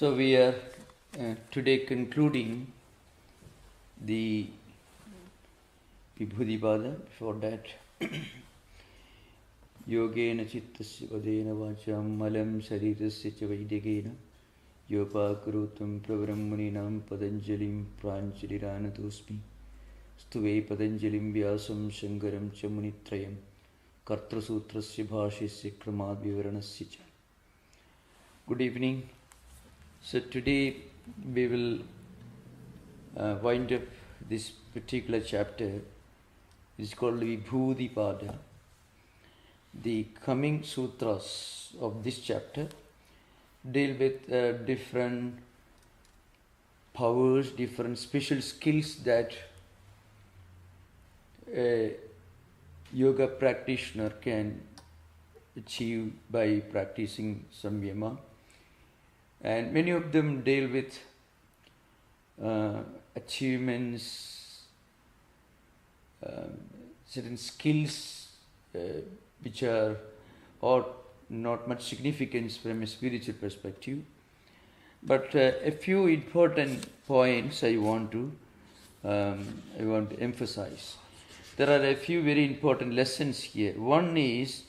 So we are today concluding the Vibhudipada. Before that, Yogena Chittasya Vadena Vacham Malam Sarirasya Cha Vaidegena Yopakurutam Pravrammuninam Patanjalim Pranchaliranatosmi Stuve Patanjalim Vyasam Shankaram Cha Munitrayam Kartra Sutrasya Bhashyasya Kramad Vivaranasya Cha. Good evening. So today we will wind up this particular chapter. It's called Vibhudipada. The coming sutras of this chapter deal with different powers, different special skills that a yoga practitioner can achieve by practicing samyama. And many of them deal with achievements, certain skills which are or not much significance from a spiritual perspective. But a few important points I want to emphasize. There are a few very important lessons here. One is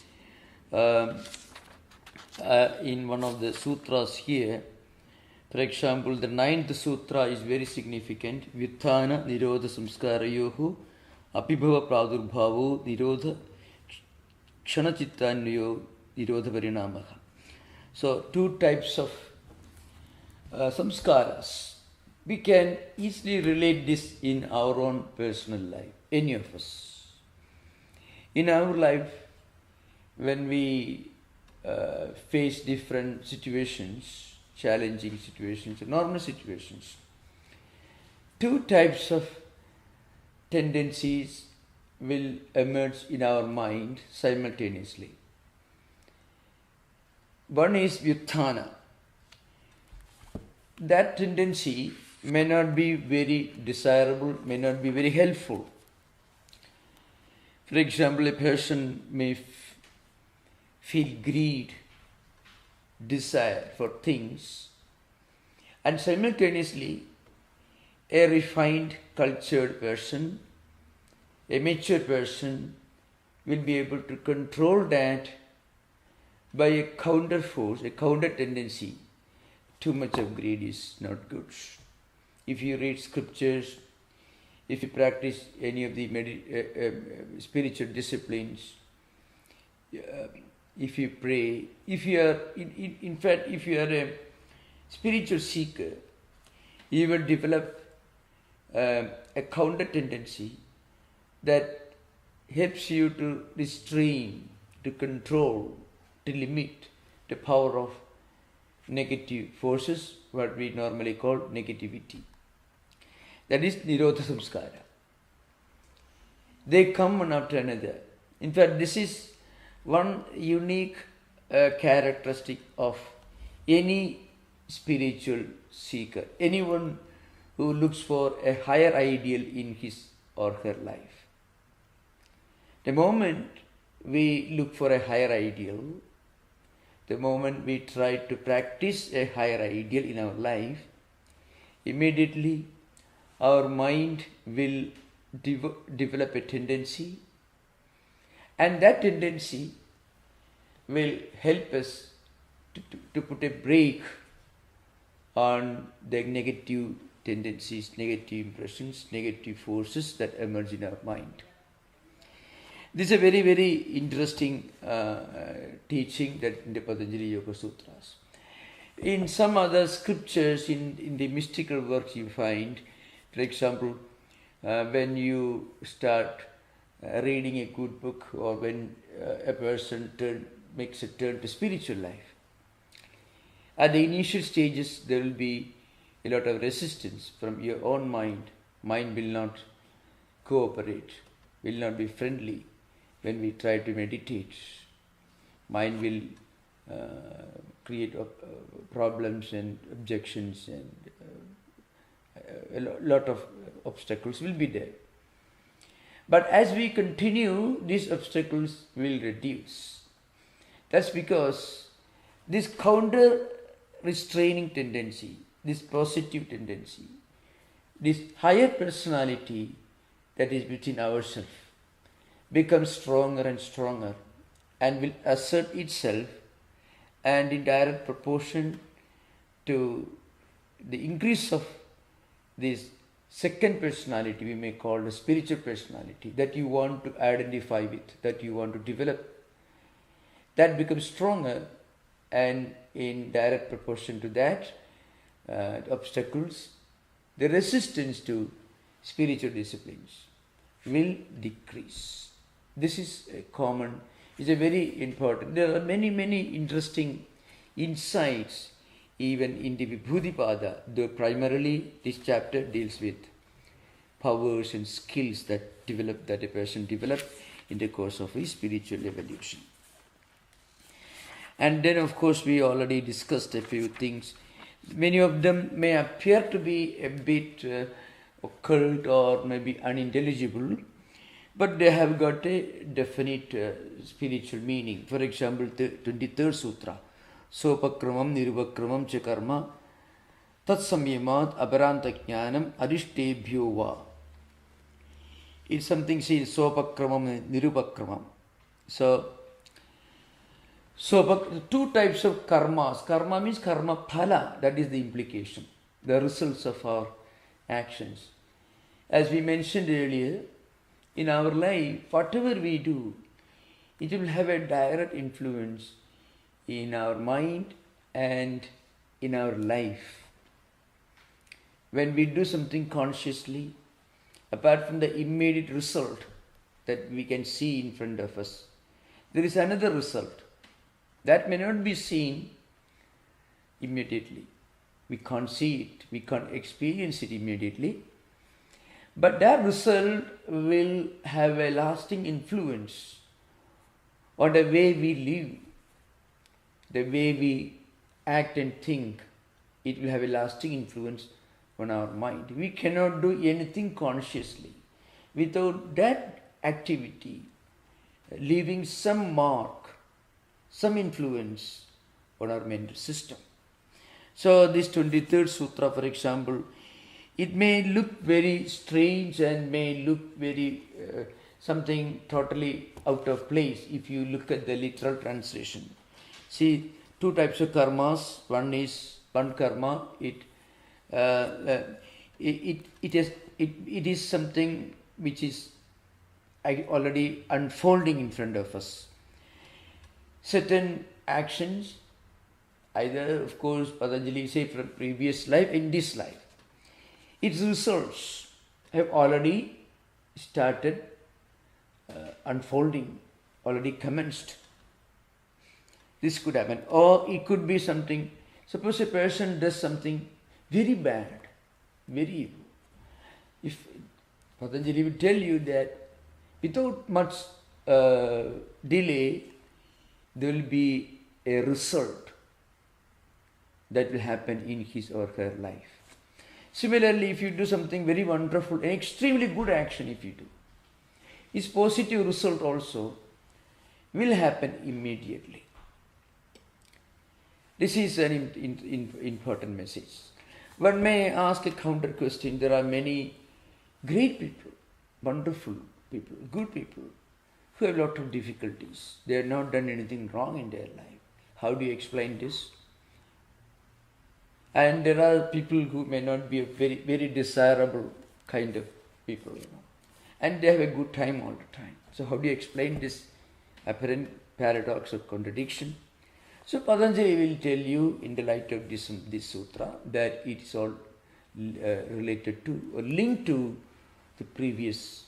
in one of the sutras here, for example, the 9th sutra is very significant. Vyuthana nirodha samskarayohu apibhava pradurbhavo nirodha kshanachittanyo nirodha parinamaha. So, two types of samskaras. We can easily relate this in our own personal life, any of us. In our life, when we face different situations, challenging situations, normal situations, two types of tendencies will emerge in our mind simultaneously. One is vyuthana. That tendency may not be very desirable, may not be very helpful. For example, a person may feel greed, desire for things, and simultaneously a refined, cultured person, a mature person will be able to control that by a counter force, a counter tendency. Too much of greed is not good. If you read scriptures, if you practice any of the spiritual disciplines, if you pray, if you are, in fact, if you are a spiritual seeker, you will develop a counter tendency that helps you to restrain, to control, to limit the power of negative forces, what we normally call negativity. That is Nirodha Samskara. They come one after another. In fact, this is one unique characteristic of any spiritual seeker, anyone who looks for a higher ideal in his or her life. The moment we look for a higher ideal, the moment we try to practice a higher ideal in our life, immediately our mind will develop a tendency, and that tendency will help us to put a brake on the negative tendencies, negative impressions, negative forces that emerge in our mind. This is a very, very interesting teaching that in the Patanjali Yoga Sutras. In some other scriptures, in the mystical works you find, for example, when you start reading a good book, or when a person makes a turn to spiritual life, at the initial stages there will be a lot of resistance from your own mind. Mind will not cooperate, will not be friendly when we try to meditate. Mind will create problems and objections, and a lot of obstacles will be there. But as we continue, these obstacles will reduce. That's because this counter restraining tendency, this positive tendency, this higher personality that is within ourselves becomes stronger and stronger and will assert itself, and in direct proportion to the increase of this second personality, we may call the spiritual personality, that you want to identify with, that you want to develop, that becomes stronger, and in direct proportion to that, obstacles, the resistance to spiritual disciplines will decrease. This is a common, is a very important. There are many, many interesting insights even in the Vibhudipada, though primarily this chapter deals with powers and skills that a person develops in the course of his spiritual evolution. And then, of course, we already discussed a few things. Many of them may appear to be a bit occult or maybe unintelligible, but they have got a definite spiritual meaning. For example, the 23rd Sutra, Sopakramam Nirupakramam cha karma tat samyamat aparanta jnanam adishtebhyo va. It's something says Sopakramam and Nirupakramam. So two types of karmas. Karma means karma phala, that is the implication, the results of our actions. As we mentioned earlier, in our life, whatever we do, it will have a direct influence in our mind and in our life. When we do something consciously, apart from the immediate result that we can see in front of us, there is another result that may not be seen immediately. We can't see it, we can't experience it immediately, but that result will have a lasting influence on the way we live, the way we act and think. It will have a lasting influence on our mind. We cannot do anything consciously without that activity leaving some mark, some influence on our mental system. So this 23rd Sutra, for example, it may look very strange and may look very something totally out of place if you look at the literal translation. See, two types of karmas. One karma, it is something which is already unfolding in front of us. Certain actions, either of course Patanjali say from previous life, in this life, its results have already started unfolding, already commenced. This could happen, or it could be something. Suppose a person does something very bad, very evil. If Patanjali will tell you that without much delay, there will be a result that will happen in his or her life. Similarly, if you do something very wonderful, an extremely good action if you do, its positive result also will happen immediately. This is an important message. One may ask a counter question. There are many great people, wonderful people, good people, who have a lot of difficulties. They have not done anything wrong in their life. How do you explain this? And there are people who may not be a very, very desirable kind of people, and they have a good time all the time. So how do you explain this apparent paradox or contradiction? So Patanjali will tell you in the light of this sutra that it is all related to or linked to the previous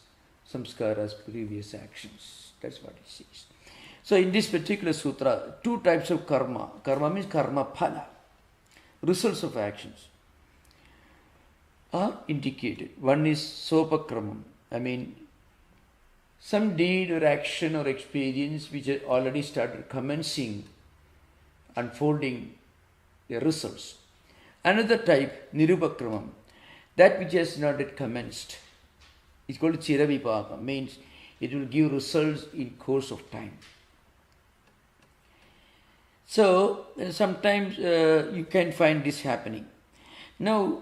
samskaras, previous actions. That's what he says. So in this particular sutra, two types of karma. Karma means karma phala, results of actions, are indicated. One is sopakramam. I mean, some deed or action or experience which has already started commencing, unfolding the results. Another type, nirupakramam, that which has not yet commenced. It's called chiravipaka, means it will give results in course of time. So sometimes you can find this happening. Now,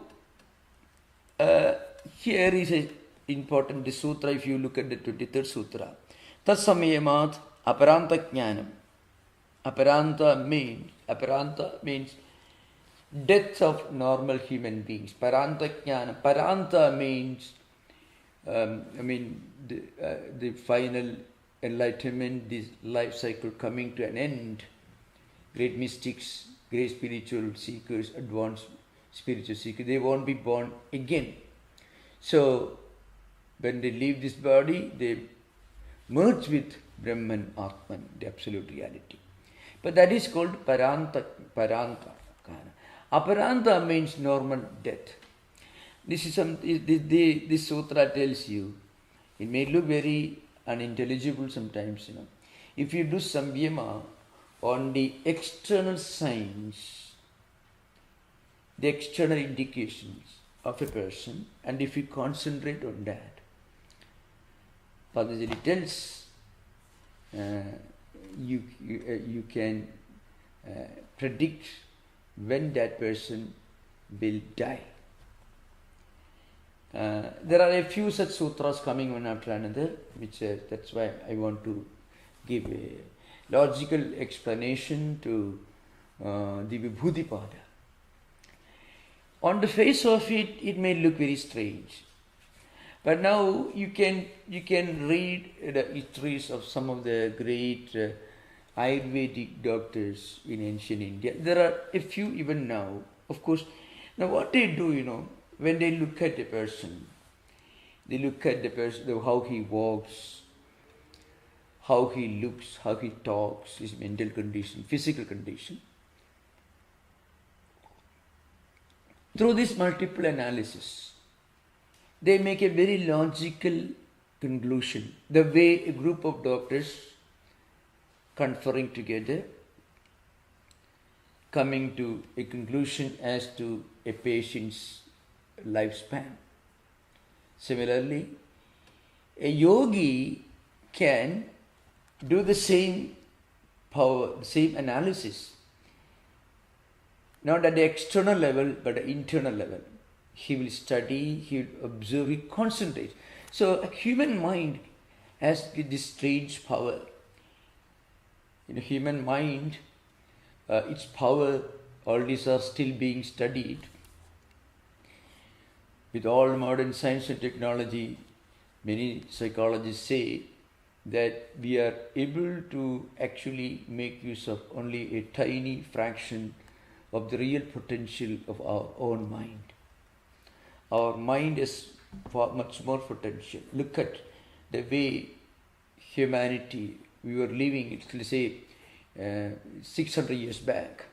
here is a important this sutra. If you look at the 23rd sutra, Tasamayamat aparanta jnanam. Aparanta means death of normal human beings. Paranta jnanam. Paranta means the final enlightenment, this life cycle coming to an end. Great mystics, great spiritual seekers, advanced spiritual seekers, they won't be born again. So, when they leave this body, they merge with Brahman, Atman, the absolute reality. But that is called Paranta. Aparanta means normal death. This is this sutra tells you, it may look very unintelligible sometimes, If you do samyama on the external signs, the external indications of a person, and if you concentrate on that, Patanjali tells you can predict when that person will die. There are a few such sutras coming one after another, which that's why I want to give a logical explanation to the Vibhudipada. On the face of it, it may look very strange. But now you can read the histories of some of the great Ayurvedic doctors in ancient India. There are a few even now. Of course, now what they do, when they look at a person, they look at the person, how he walks, how he looks, how he talks, his mental condition, physical condition. Through this multiple analysis, they make a very logical conclusion. The way a group of doctors conferring together, coming to a conclusion as to a patient's lifespan. Similarly, a yogi can do the same power, same analysis, not at the external level, but the internal level. He will study, he will observe, he concentrates. So a human mind has this strange power. In a human mind, its power, all these are still being studied. With all modern science and technology, many psychologists say that we are able to actually make use of only a tiny fraction of the real potential of our own mind. Our mind is much more potential. Look at the way humanity, we were living, let's say, 600 years back,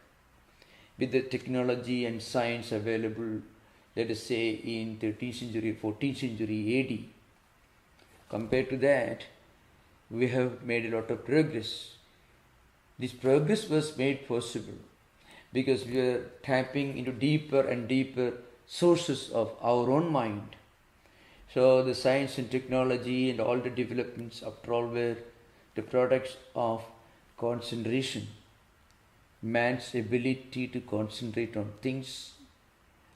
with the technology and science available, let us say in 13th century, 14th century AD. Compared to that, we have made a lot of progress. This progress was made possible because we are tapping into deeper and deeper sources of our own mind. So the science and technology and all the developments, after all, were the products of concentration. Man's ability to concentrate on things,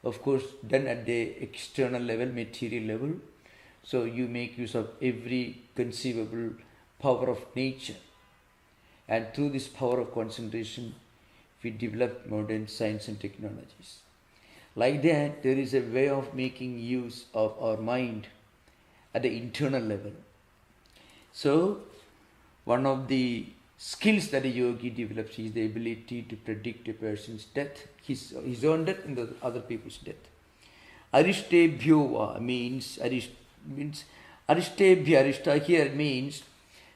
of course, done at the external level, material level. So you make use of every conceivable power of nature. And through this power of concentration, we develop modern science and technologies. Like that, there is a way of making use of our mind at the internal level. So, one of the skills that a yogi develops is the ability to predict a person's death, his own death and the other people's death. Arishtebhyo means Arishta here means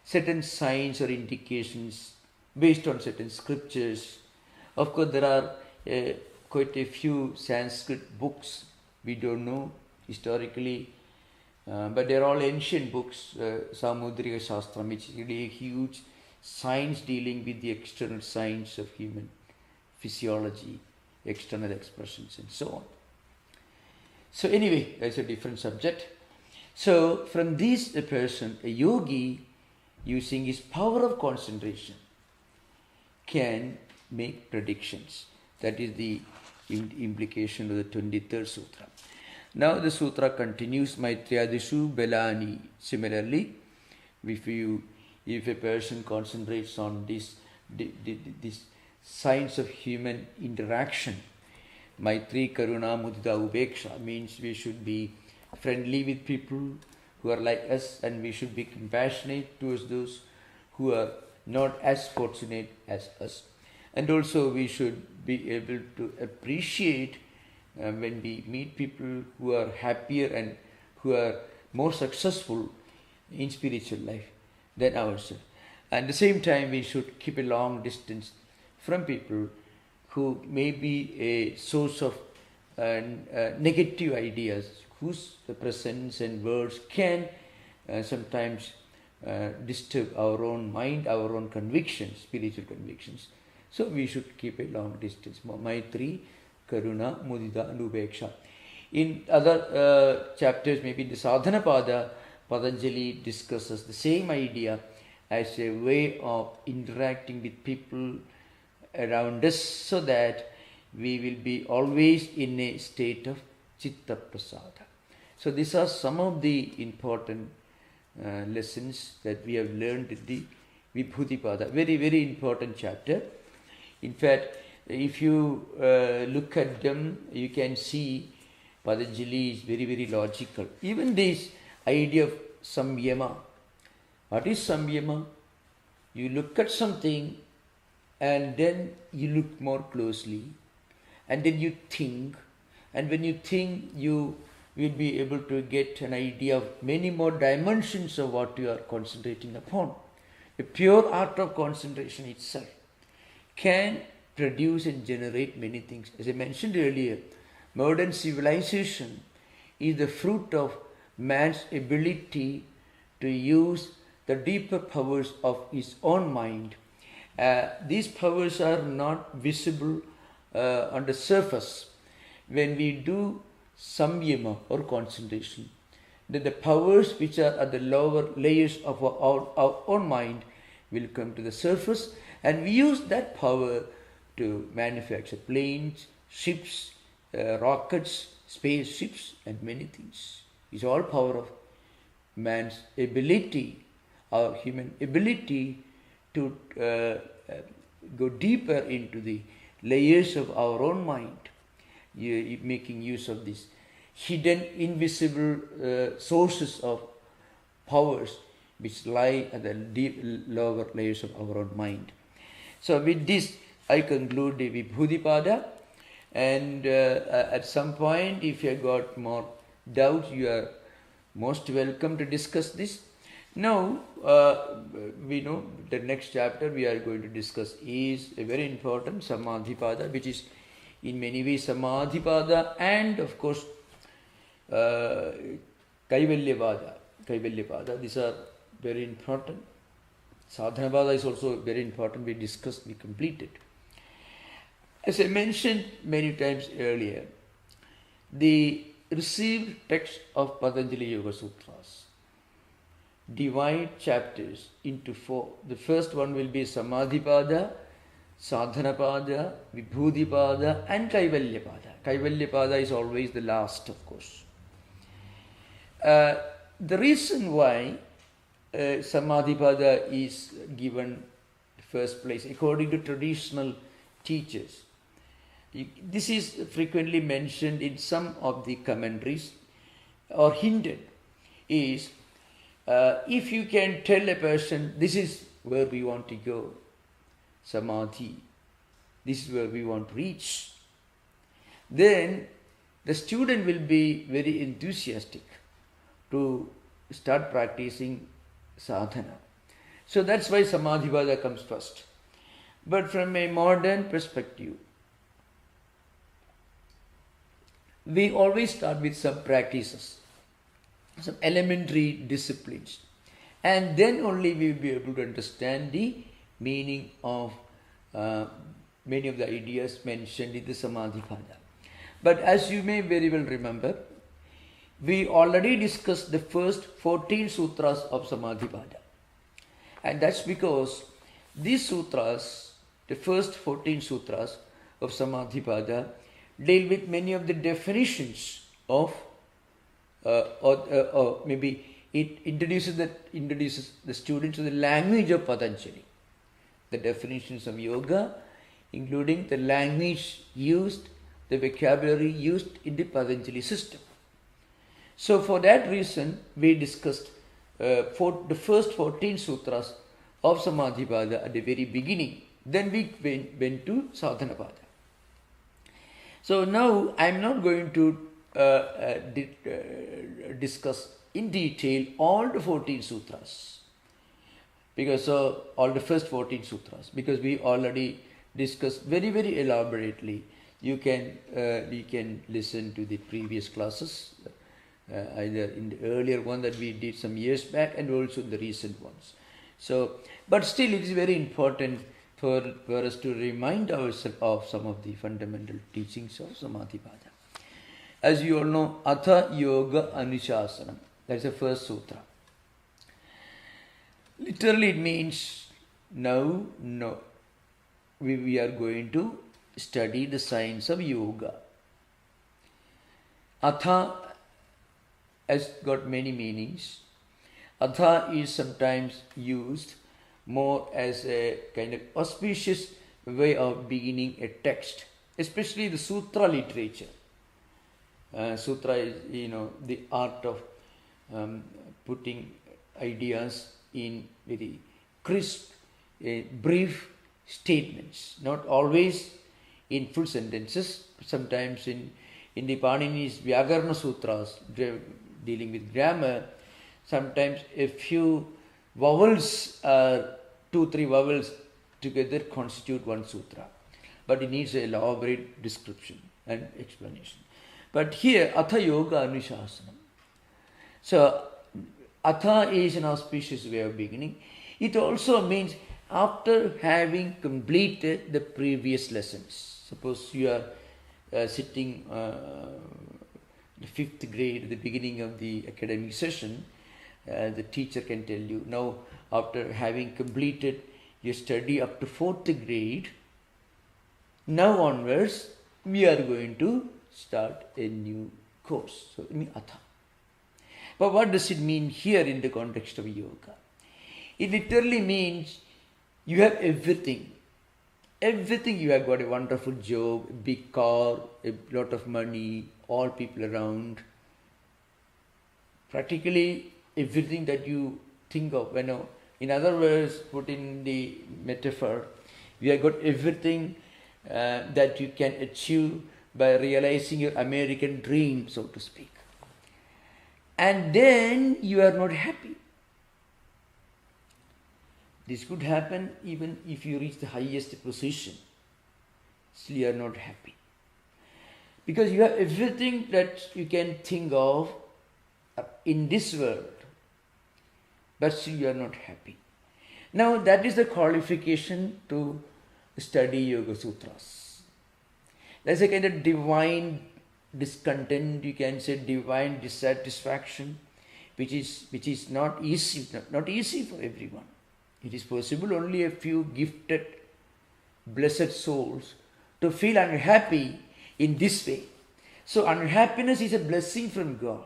certain signs or indications based on certain scriptures. Of course, there are quite a few Sanskrit books we don't know historically, but they're all ancient books. Samudrika Shastram, which is really a huge science dealing with the external science of human physiology, external expressions, and so on. So anyway, that's a different subject. So from this, a person, a yogi, using his power of concentration, can make predictions. That is the implication of the 23rd Sutra. Now the Sutra continues, Maitriyadishu Belani. Similarly, if a person concentrates on this signs of human interaction, Maitri, Karuna, Mudita, Upeksha means we should be friendly with people who are like us, and we should be compassionate towards those who are not as fortunate as us. And also we should be able to appreciate when we meet people who are happier and who are more successful in spiritual life than ourselves. At the same time, we should keep a long distance from people who may be a source of negative ideas, whose presence and words can sometimes disturb our own mind, our own convictions, spiritual convictions. So we should keep a long distance. Maitri, Karuna, Mudita and Upeksha. In other chapters, maybe in the Sadhana Pada, Patanjali discusses the same idea as a way of interacting with people around us, so that we will be always in a state of Chitta Prasada. So these are some of the important lessons that we have learned in the Vibhuti-pada. Very, very important chapter. In fact, if you look at them, you can see Patanjali is very, very logical. Even this idea of samyama. What is samyama? You look at something and then you look more closely, and then you think, and when you think, you will be able to get an idea of many more dimensions of what you are concentrating upon. The pure art of concentration itself can produce and generate many things. As I mentioned earlier, modern civilization is the fruit of man's ability to use the deeper powers of his own mind. These powers are not visible on the surface. When we do samyama or concentration, then the powers which are at the lower layers of our own mind will come to the surface, and we use that power to manufacture planes, ships, rockets, spaceships, and many things. It's all power of man's ability, our human ability to go deeper into the layers of our own mind, making use of these hidden, invisible sources of powers which lie at the deep, lower layers of our own mind. So with this, I conclude the Vibhuti-pada, and at some point, if you have got more doubts, you are most welcome to discuss this. Now, we know the next chapter we are going to discuss is a very important Samadhi-pada, which is in many ways Samadhi-pada and of course Kaivalya-pada. These are very important. Sadhana-pada is also very important. We discussed, we completed. As I mentioned many times earlier, the received text of Patanjali Yoga Sutras divide chapters into 4. The first one will be Samadhi-pada, Sadhana-pada, Vibhuti-pada and Kaivalya-pada. Kaivalya-pada is always the last, of course. The reason why Samadhi-pada is given first place, according to traditional teachers, this is frequently mentioned in some of the commentaries or hinted, is if you can tell a person, this is where we want to go, Samadhi, this is where we want to reach, then the student will be very enthusiastic to start practicing sadhana. So that's why Samadhi-pada comes first. But from a modern perspective, we always start with some practices, some elementary disciplines, and then only we will be able to understand the meaning of many of the ideas mentioned in the Samadhi-pada. But as you may very well remember, we already discussed the first 14 sutras of Samadhi-pada, and that's because these sutras the first 14 sutras of Samadhipada deal with many of the definitions of, or maybe it introduces the students to the language of Patanjali, the definitions of yoga, including the language used, the vocabulary used in the Patanjali system. So for that reason, we discussed the first 14 sutras of Samadhipada at the very beginning. Then we went to Sadhanapada. So now I am not going to discuss in detail all the 14 sutras, because all the first 14 sutras, because we already discussed very, very elaborately. You can listen to the previous classes, either in the earlier one that we did some years back and also the recent ones. So, but still it is very important for us to remind ourselves of some of the fundamental teachings of Samadhipada. As you all know, Atha Yoga Anushasana, that's the first sutra. Literally it means now, we are going to study the science of yoga. Atha has got many meanings. Atha is sometimes used more as a kind of auspicious way of beginning a text, especially the sutra literature. Sutra is, the art of putting ideas in very crisp, brief statements, not always in full sentences. Sometimes in the Panini's Vyakarana Sutras, dealing with grammar, sometimes a few vowels, 2-3 vowels together constitute one sutra. But it needs an elaborate description and explanation. But here, Atha Yoga Anushasana. So, Atha is an auspicious way of beginning. It also means after having completed the previous lessons. Suppose you are sitting the 5th grade at the beginning of the academic session, the teacher can tell you, now after having completed your study up to 4th grade, now onwards we are going to start a new course. So, Atha. But what does it mean here in the context of yoga? It literally means you have everything. Everything. You have got a wonderful job, a big car, a lot of money, all people around. Practically everything that you think of. In other words, put in the metaphor, you have got everything that you can achieve by realizing your American dream, so to speak. And then you are not happy. This could happen even if you reach the highest position. Still you are not happy. Because you have everything that you can think of in this world. But still you are not happy. Now that is the qualification to study Yoga Sutras. There's a kind of divine discontent, you can say divine dissatisfaction, which is not easy for everyone. It is possible only a few gifted, blessed souls to feel unhappy in this way. So unhappiness is a blessing from God.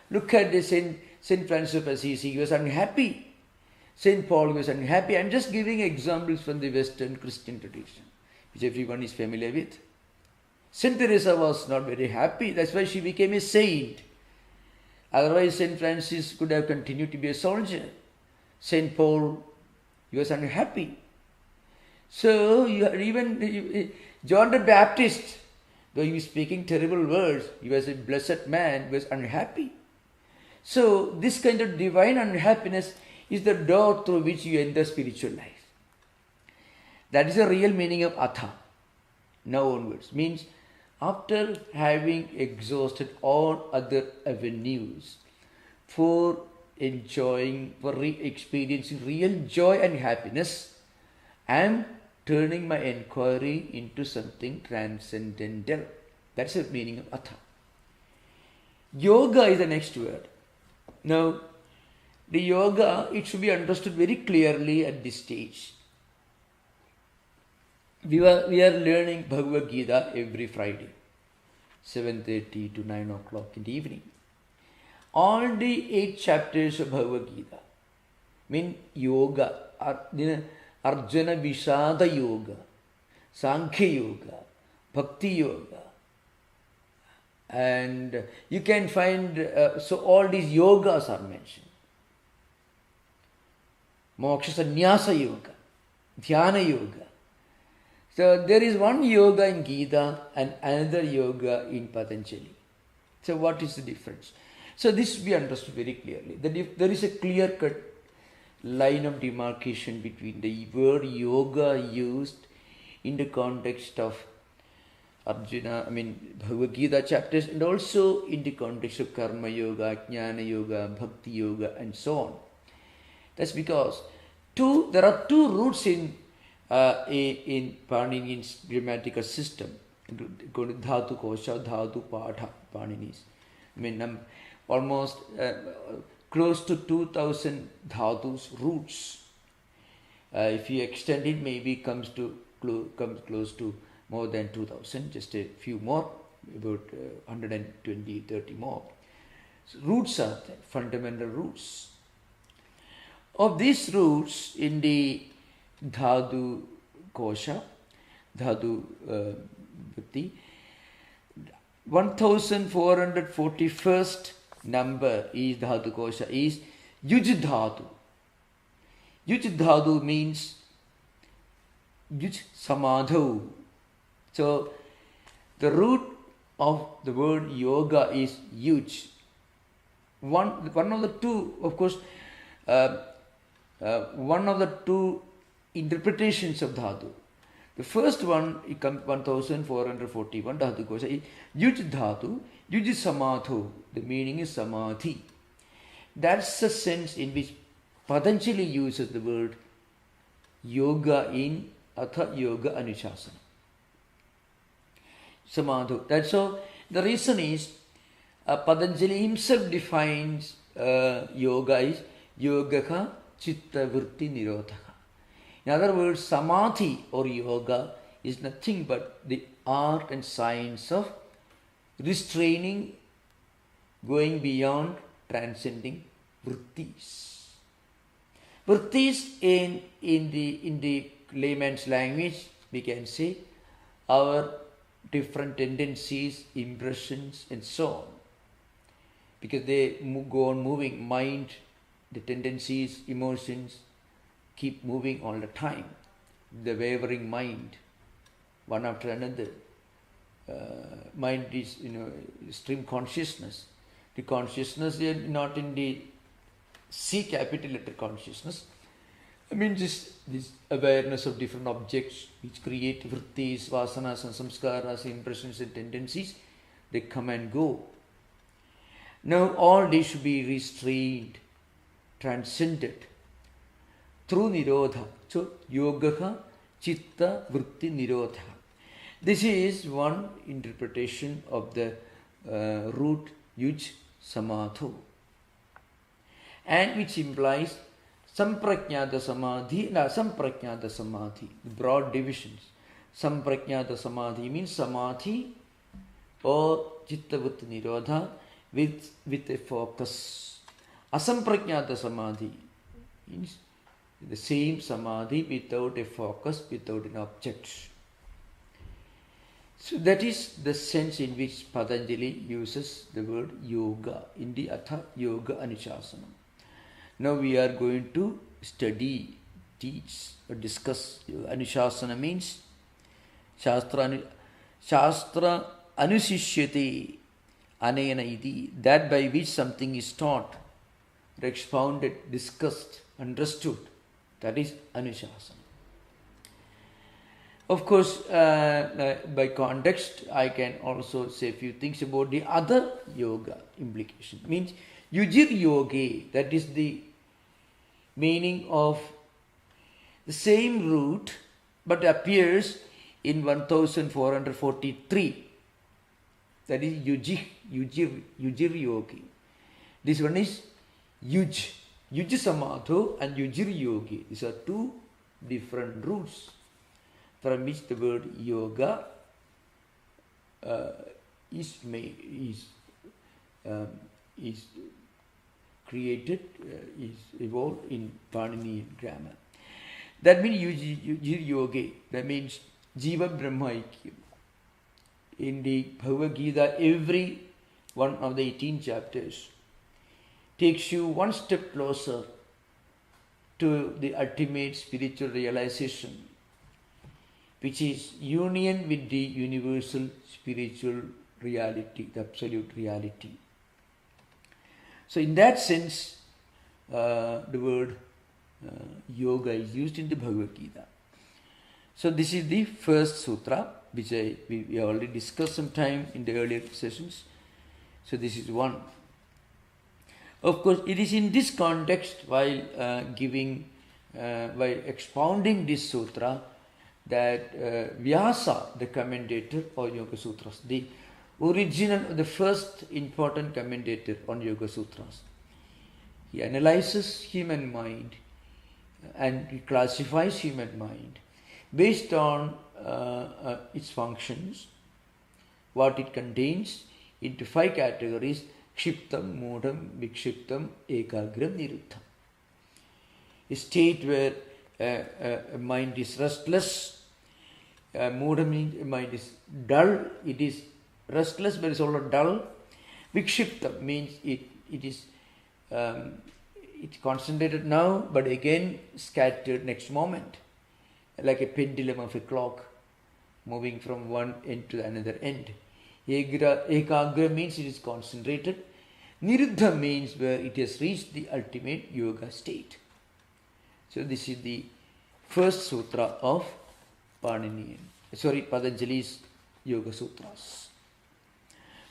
Look at the Saint Francis of Assisi, he was unhappy. Saint Paul was unhappy. I'm just giving examples from the Western Christian tradition, which everyone is familiar with. Saint Teresa was not very happy. That's why she became a saint. Otherwise, Saint Francis could have continued to be a soldier. Saint Paul, he was unhappy. So, even John the Baptist, though he was speaking terrible words, he was a blessed man, was unhappy. So, this kind of divine unhappiness is the door through which you enter spiritual life. That is the real meaning of Atha. Now onwards. Means after having exhausted all other avenues for experiencing real joy and happiness, I am turning my inquiry into something transcendental. That's the meaning of Atha. Yoga is the next word. Now, the yoga, it should be understood very clearly at this stage. we are learning Bhagavad Gita every Friday, 7:30 to 9 o'clock in the evening. All the 8 chapters of Bhagavad Gita mean yoga, Arjuna Vishada Yoga, Sankhya Yoga, Bhakti Yoga. And you can find, so all these yogas are mentioned. Moksha Sannyasa Yoga, Dhyana Yoga. So there is one yoga in Gita and another yoga in Patanjali. So what is the difference? So this we understood very clearly, that if there is a clear-cut line of demarcation between the word yoga used in the context of Bhagavad Gita chapters, and also in the context of Karma Yoga, Jnana Yoga, Bhakti Yoga, and so on. That's because there are 2 roots in Panini's grammatical system. Dhatu Kosha, Dhatu Patha, Panini's. Almost close to 2000 dhatus roots. If you extend it, maybe comes close to more than 2000, just a few more, about 120, 30 more. So roots are there, fundamental roots. Of these roots in the Dhatu Kosha, Dhatu Bhakti, 1441st number is Dhatu Kosha, is Yuj Dhatu. Yuj Dhatu means Yuj Samadho. So the root of the word yoga is Yuj. One of the 2, of course, one of the 2 interpretations of Dhatu. The first one, it comes 1441, Dhatu Kosha, is Yuj Dhatu, Yuj Samadho. The meaning is Samadhi. That's the sense in which Patanjali uses the word yoga in Atha Yoga Anushasana. Samadho. That's so. The reason is Patanjali himself defines yoga is yogaha chitta vritti nirodha. In other words, samadhi or yoga is nothing but the art and science of restraining, going beyond, transcending vrittis. Vrittis in the layman's language, we can say our different tendencies, impressions, and so on. Because they go on moving, mind, the tendencies, emotions keep moving all the time. The wavering mind, one after another. Mind is, stream consciousness. The consciousness is not in the C capital letter consciousness. This awareness of different objects which create vrittis, vasanas and samskaras, impressions and tendencies, they come and go. Now all these should be restrained, transcended through nirodha. So yogaha chitta vritti nirodha. This is one interpretation of the root yuj samadho, and which implies samprajnata samadhi, samprajnata samadhi, broad divisions. Samprajnata samadhi means samadhi or chitta vritti nirodha with a focus. Asamprajnata samadhi means the same samadhi without a focus, without an object. So that is the sense in which Patanjali uses the word yoga in the Atha Yoga Anushasana. Now we are going to study, teach or discuss. Anushasana means Shastra anusishyate anena iti, that by which something is taught, expounded, discussed, understood. That is Anushasana. Of course, by context, I can also say a few things about the other yoga implication. Means Yujir Yoge, that is the meaning of the same root but appears in 1443. That is Yujir Yogi. This one is Yuj Samadho and Yujir Yogi. These are 2 different roots. from which the word yoga is made, is created, is evolved in Paninian grammar. That means yoga. That means Jiva Brahma Aikyam. In the Bhagavad Gita, every one of the 18 chapters takes you one step closer to the ultimate spiritual realization, which is union with the universal spiritual reality, the absolute reality. So in that sense, the word yoga is used in the Bhagavad Gita. So this is the first sutra, which we already discussed sometime in the earlier sessions. So this is one. Of course, it is in this context, while expounding this sutra, that Vyasa, the commentator on Yoga Sutras, the original, the first important commentator on Yoga Sutras, he analyzes human mind and he classifies human mind based on its functions, what it contains, into 5 categories: Kshiptam, Modam, Vikshiptam, Ekagram, Niruddham. A state where a mind is restless. Modam means a mind is dull. It is restless but it's also dull. Vikshiptam means it's concentrated now but again scattered next moment, like a pendulum of a clock moving from one end to another end. Ekagra means it is concentrated. Niruddha means where it has reached the ultimate yoga state. So this is the first sutra of Patanjali's Yoga Sutras.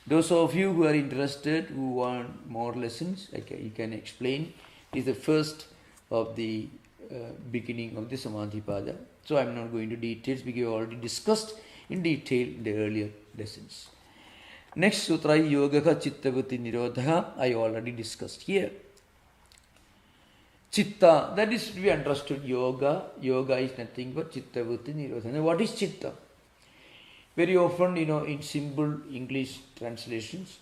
Those of you who are interested, who want more lessons, you can explain. It is the first of the beginning of the Samadhipada. So I am not going to details because we have already discussed in detail in the earlier lessons. Next sutra, Yogaha Chittavati Nirodha, I already discussed here. Chitta, that is to be understood. Yoga is nothing but Chittavati Nirodha. Now what is Chitta? Very often, in simple English translations,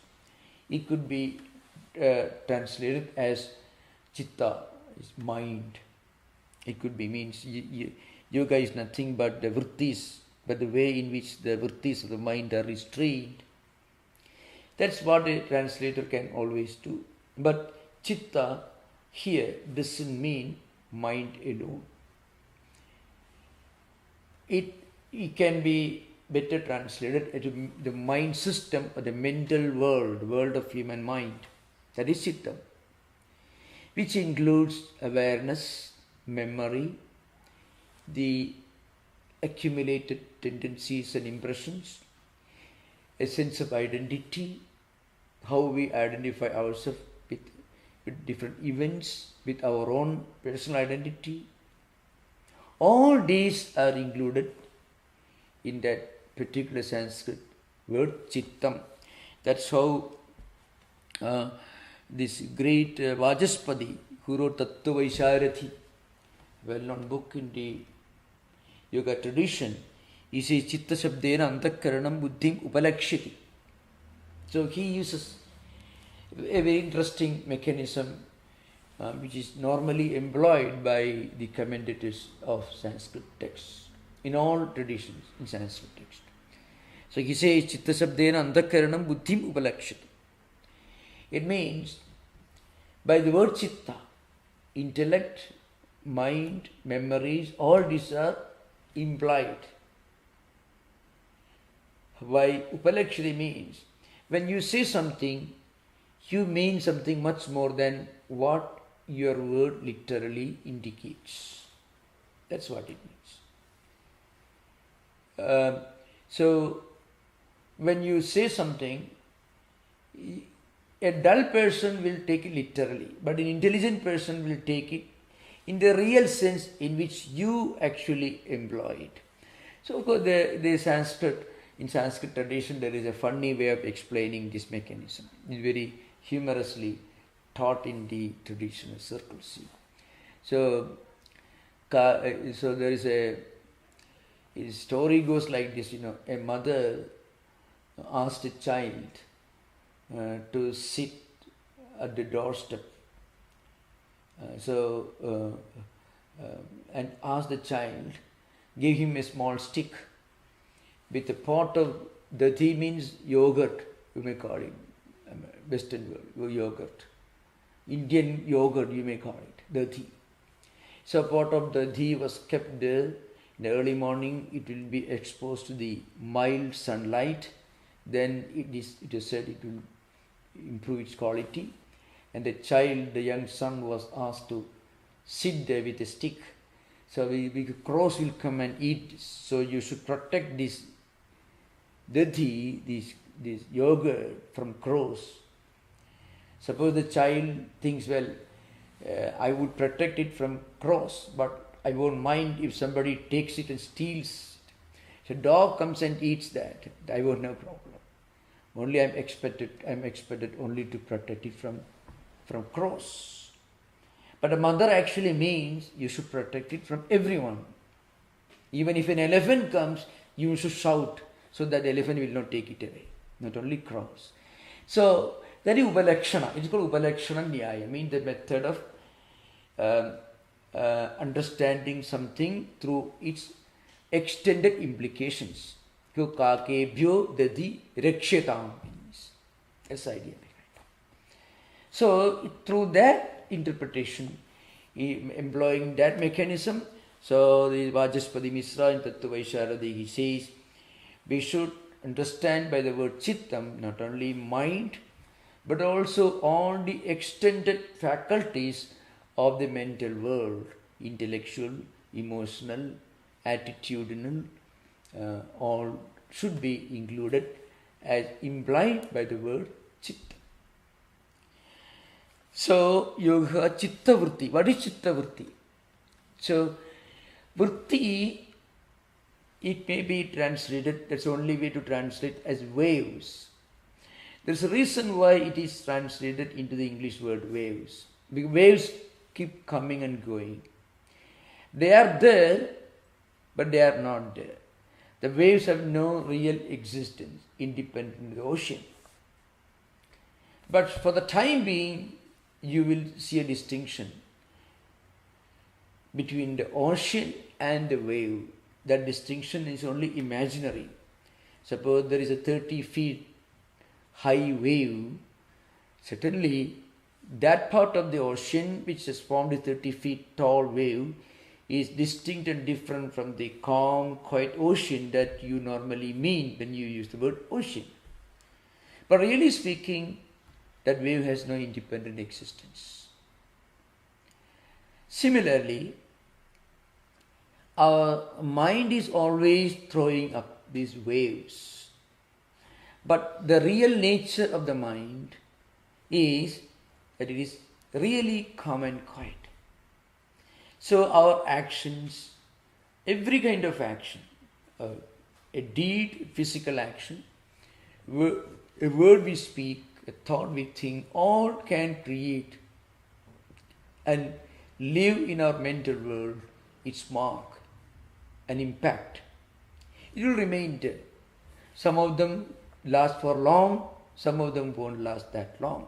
it could be translated as Chitta is mind. It could be means yoga is nothing but the vrittis, but the way in which the vrittis of the mind are restrained. That's what a translator can always do. But Chitta here doesn't mean mind alone. It can be better translated as the mind system or the mental world of human mind. That is Chitta, which includes awareness, memory, the accumulated tendencies and impressions, a sense of identity, how we identify ourselves with different events, with our own personal identity. All these are included in that particular Sanskrit word Chittam. That's how this great Vajaspati, who wrote Tattva-Vaisarathi, well-known book in the yoga tradition, he says Chitta Shabdena Antakaranam Buddhim Upalakshiti. So he uses a very interesting mechanism which is normally employed by the commentators of Sanskrit texts in all traditions in Sanskrit text. So he says Chitta Shabdena Antakaranam Buddhim Upalakshiti. It means by the word Chitta, intellect, mind, memories, all these are implied. Why Upalakshiti means when you say something, you mean something much more than what your word literally indicates. That's what it means. So when you say something, a dull person will take it literally, but an intelligent person will take it in the real sense in which you actually employ it. So of course in Sanskrit tradition there is a funny way of explaining this mechanism. It's very humorously taught in the traditional circles. So there is His story goes like this, a mother asked a child to sit at the doorstep. And asked the child, gave him a small stick with a pot of dahi, means yogurt, you may call it, Western world, yogurt. Indian yogurt, you may call it, dahi. So a pot of dahi was kept there. In the early morning, it will be exposed to the mild sunlight. Then it is said it will improve its quality. And the child, the young son, was asked to sit there with a stick. So crows will come and eat this. So you should protect this dahi, this yogurt from crows. Suppose the child thinks, well, I would protect it from crows, but I won't mind if somebody takes it and steals it. So dog comes and eats that, I won't have problem. Only I'm expected only to protect it from crows. But a mother actually means you should protect it from everyone. Even if an elephant comes, you should shout so that the elephant will not take it away. Not only crows. So that is upalakshana. It's called upalakshana nyaya. Means the method of understanding something through its extended implications. Kakebhyo dadi rakshetam means. That's the idea behind it. So through that interpretation, employing that mechanism, so the Vajaspati Misra in Tattva Vaisharadi, he says, we should understand by the word chittam not only mind, but also all the extended faculties of the mental world, intellectual, emotional, attitudinal, all should be included as implied by the word chitta. So, yoga chitta vritti. What is chitta vritti? So, vritti, it may be translated, that's the only way to translate, as waves. There's a reason why it is translated into the English word waves. Because waves keep coming and going. They are there, but they are not there. The waves have no real existence independent of the ocean. But for the time being, you will see a distinction between the ocean and the wave. That distinction is only imaginary. Suppose there is a 30 feet high wave, certainly that part of the ocean which has formed a 30 feet tall wave is distinct and different from the calm, quiet ocean that you normally mean when you use the word ocean. But really speaking, that wave has no independent existence. Similarly, our mind is always throwing up these waves. But the real nature of the mind is that it is really calm and quiet. So our actions, every kind of action, a deed, physical action, a word we speak, a thought we think, all can create and leave in our mental world its mark, an impact. It will remain there. Some of them last for long, some of them won't last that long.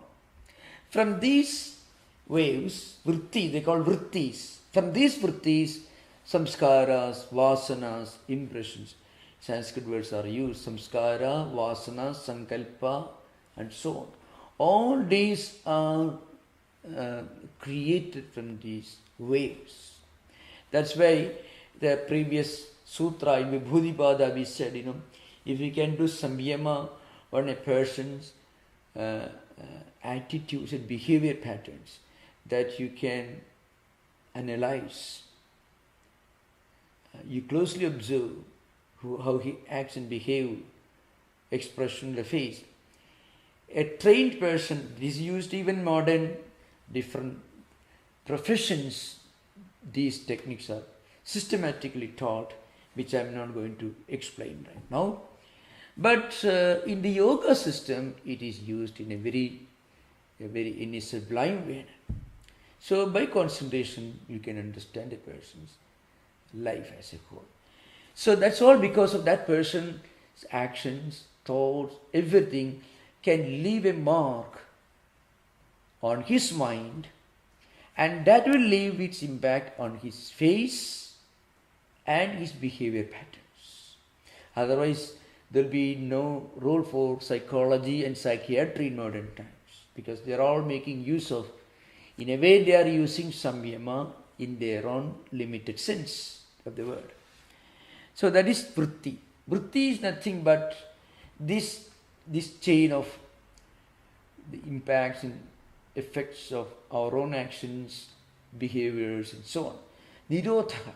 From these waves, vritti, they call vrittis. From these vrittis, samskaras, vasanas, impressions, Sanskrit words are used, samskara, vasana, sankalpa, and so on. All these are created from these waves. That's why the previous sutra in Vibhudipada we said, if you can do samyama on a person's attitudes and behavior patterns, that you can analyze. You closely observe how he acts and behaves, expression in the face. A trained person, this is used even modern, different professions, these techniques are systematically taught, which I am not going to explain right now. But in the yoga system, it is used in a very in a sublime way. So by concentration, you can understand a person's life as a whole. So that's all because of that person's actions, thoughts, everything can leave a mark on his mind, and that will leave its impact on his face and his behavior patterns. Otherwise, there will be no role for psychology and psychiatry in modern times, because they are all making use of, in a way they are using samyama in their own limited sense of the word. So that is vritti. Vritti is nothing but this chain of the impacts and effects of our own actions, behaviors, and so on. Nirodha.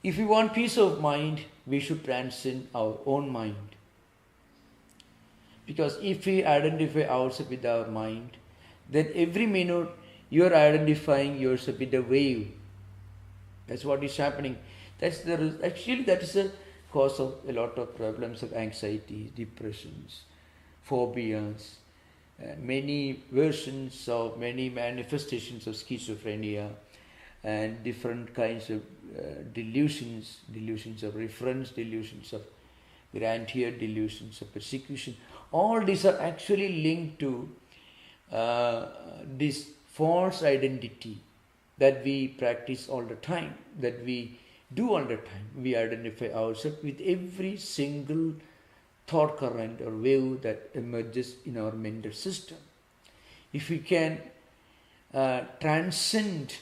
If we want peace of mind, we should transcend our own mind. Because if we identify ourselves with our mind, then every minute you are identifying yourself with a wave. That's what is happening. That is a cause of a lot of problems of anxiety, depressions, phobias, many versions of many manifestations of schizophrenia, and different kinds of delusions of reference, delusions of grandeur, delusions of persecution. All these are actually linked to this false identity that we practice all the time, that we do all the time. We identify ourselves with every single thought current or wave that emerges in our mental system. If we can transcend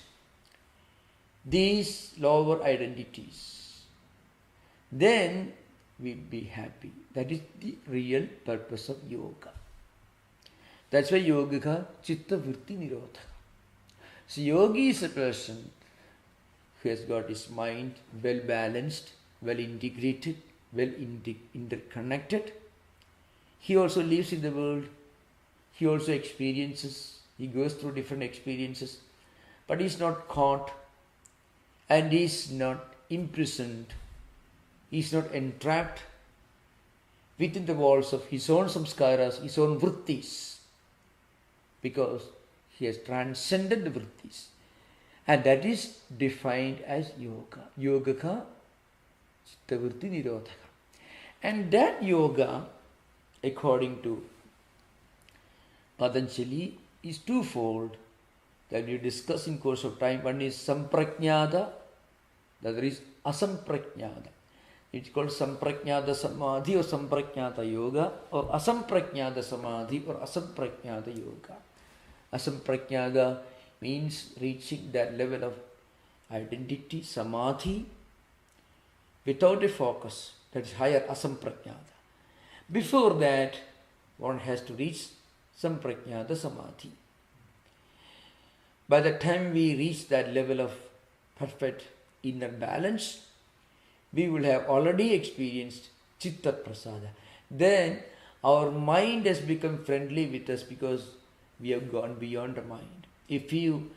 these lower identities, then we'll be happy. That is the real purpose of yoga. That's why yoga chitta vritti nirodha. So yogi is a person who has got his mind well balanced, well integrated, well interconnected. He also lives in the world. He also experiences. He goes through different experiences. But he is not caught, and he is not imprisoned. He is not entrapped within the walls of his own samskaras, his own vrittis, because he has transcended the vrittis. And that is defined as yoga. Yoga ka chitta vritti nirodha. And that yoga, according to Patanjali, is twofold that we discuss in course of time. One is samprajnada, the other is asamprajnada. It's called samprajnada samadhi or samprajnada yoga, or asamprajnada samadhi or asamprajnada yoga. Asamprajnada means reaching that level of identity, samadhi, without a focus. That is higher asamprajnada. Before that, one has to reach samprajnada samadhi. By the time we reach that level of perfect inner balance, we will have already experienced chitta prasada. Then our mind has become friendly with us because we have gone beyond the mind. If you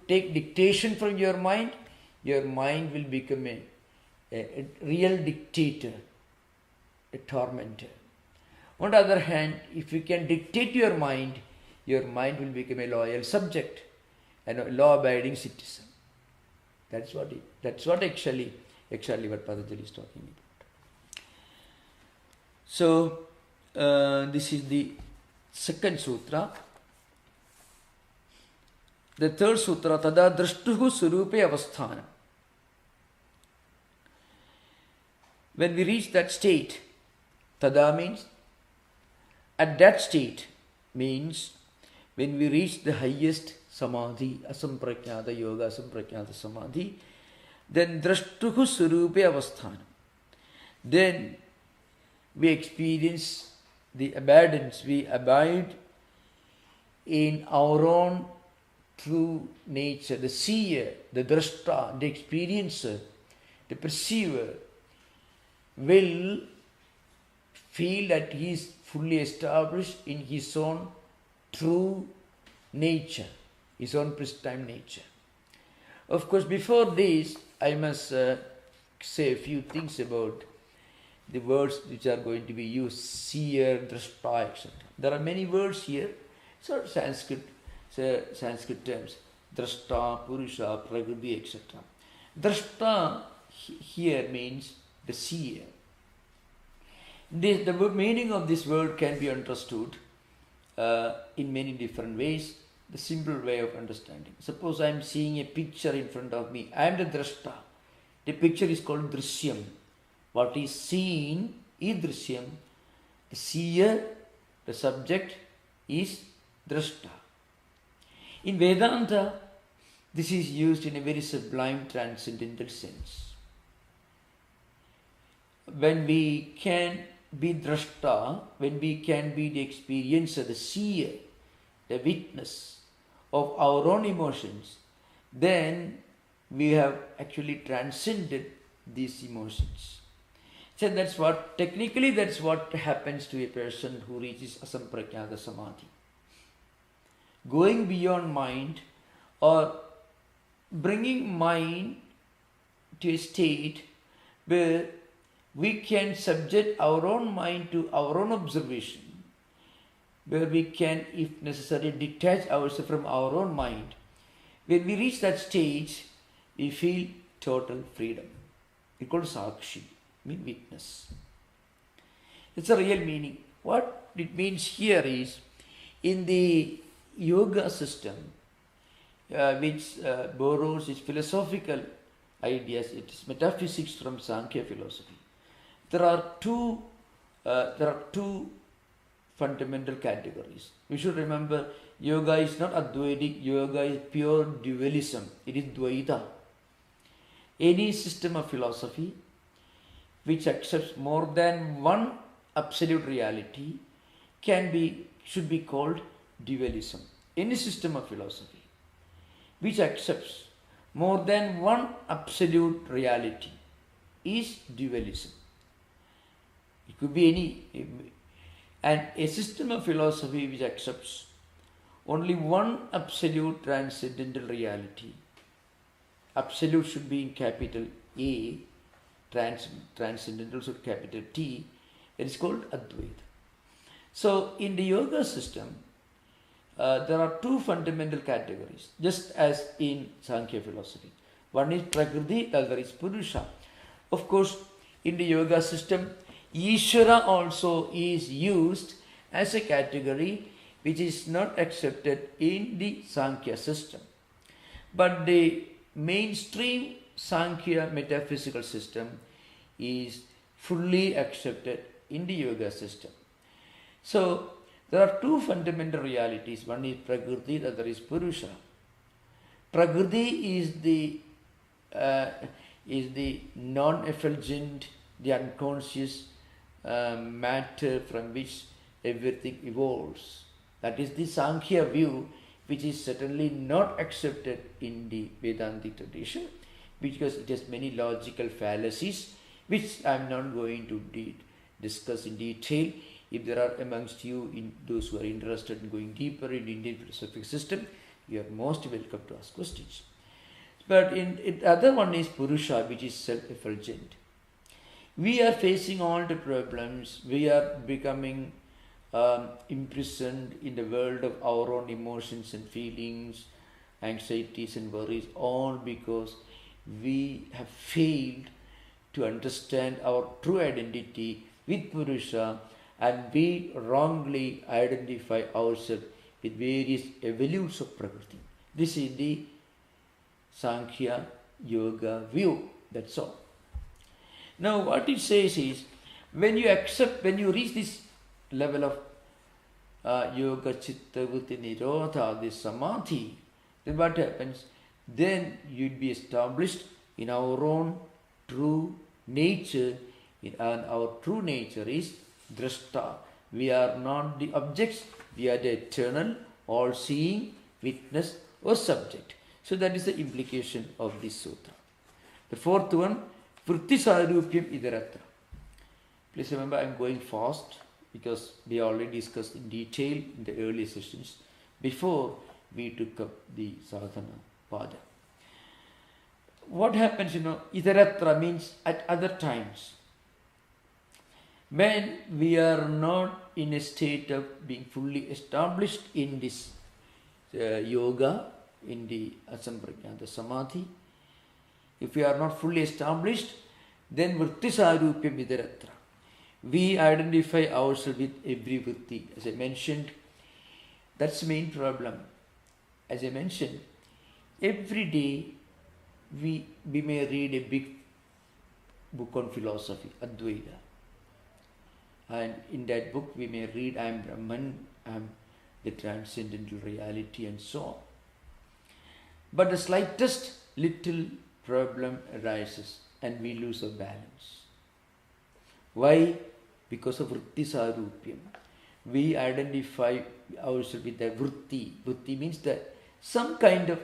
take dictation from your mind will become a real dictator, a tormentor. On the other hand, if you can dictate your mind will become a loyal subject and a law-abiding citizen. That's what actually what Patanjali is talking about. So this is the second sutra. The third sutra, tada drashtuhu surupe avasthana. When we reach that state, tada means at that state, means when we reach the highest samadhi, asamprajnada yoga, asamprajnada samadhi, then drashtuhu surupe avasthana. Then we experience the abidance, we abide in our own true nature. The seer, the drashta, the experiencer, the perceiver will feel that he is fully established in his own true nature, his own pristine nature. Of course, before this, I must say a few things about the words which are going to be used, seer, drashta, etc. There are many words here, so Sanskrit terms, drashta, purusha, prakriti, etc. Drashta here means the seer. The meaning of this word can be understood in many different ways. The simple way of understanding. Suppose I am seeing a picture in front of me. I am the drashta. The picture is called drishyam. What is seen is drishyam. The seer, the subject, is drashta. In Vedanta, this is used in a very sublime transcendental sense. When we can be drashta, when we can be the experiencer, the seer, the witness of our own emotions, then we have actually transcended these emotions. So that's what happens to a person who reaches Asamprakyata Samadhi. Going beyond mind or bringing mind to a state where we can subject our own mind to our own observation, where we can, if necessary, detach ourselves from our own mind. When we reach that stage, we feel total freedom. It's called Sakshi, mean witness. It's a real meaning. What it means here is, in the yoga system, which borrows its philosophical ideas, it is metaphysics from Sankhya philosophy. There are two fundamental categories. We should remember, yoga is not Advaitic, yoga is pure dualism. It is Dvaita. Any system of philosophy which accepts more than one absolute reality should be called dualism. Any system of philosophy which accepts more than one absolute reality is dualism. It could be any. And a system of philosophy which accepts only one absolute transcendental reality, absolute should be in capital A, transcendental should be capital T, it is called Advaita. So in the yoga system, there are two fundamental categories, just as in Sankhya philosophy. One is Prakriti, the other is Purusha. Of course, in the yoga system, Ishvara also is used as a category which is not accepted in the Sankhya system. But the mainstream Sankhya metaphysical system is fully accepted in the yoga system. So there are two fundamental realities. One is Prakriti, the other is Purusha. Prakriti is the non-effulgent, the unconscious matter from which everything evolves. That is the Sankhya view, which is certainly not accepted in the Vedantic tradition, because it has many logical fallacies, which I am not going to discuss in detail. If there are amongst you those who are interested in going deeper in the Indian philosophical system, you are most welcome to ask questions. But the other one is Purusha, which is self-effulgent. We are facing all the problems. We are becoming imprisoned in the world of our own emotions and feelings, anxieties and worries, all because we have failed to understand our true identity with Purusha, and we wrongly identify ourselves with various evolutes of Prakriti. This is the Sankhya Yoga view. That's all. Now what it says is, when you reach this level of Yoga Chitta Vritti Nirodha, this Samadhi, then what happens? Then you'll be established in our own true nature, and our true nature is Drashta. We are not the objects, we are the eternal, all-seeing witness or subject. So that is the implication of this sutra. The fourth one, Vritti Sarupyam Idaratra. Please remember, I am going fast because we already discussed in detail in the early sessions before we took up the sadhana pada. What happens, Idaratra means at other times. When we are not in a state of being fully established in this yoga, in the Asamprakyanta Samadhi, If we are not fully established, then vritti sarupyam idaratra. We identify ourselves with every vritti. As I mentioned, that's the main problem. As I mentioned, every day we may read a big book on philosophy, Advaita. And in that book we may read, I am Brahman, I am the transcendental reality, and so on. But the slightest little problem arises and we lose our balance. Why? Because of vritti sarupyam. We identify ourselves with the vritti. Vritti means that some kind of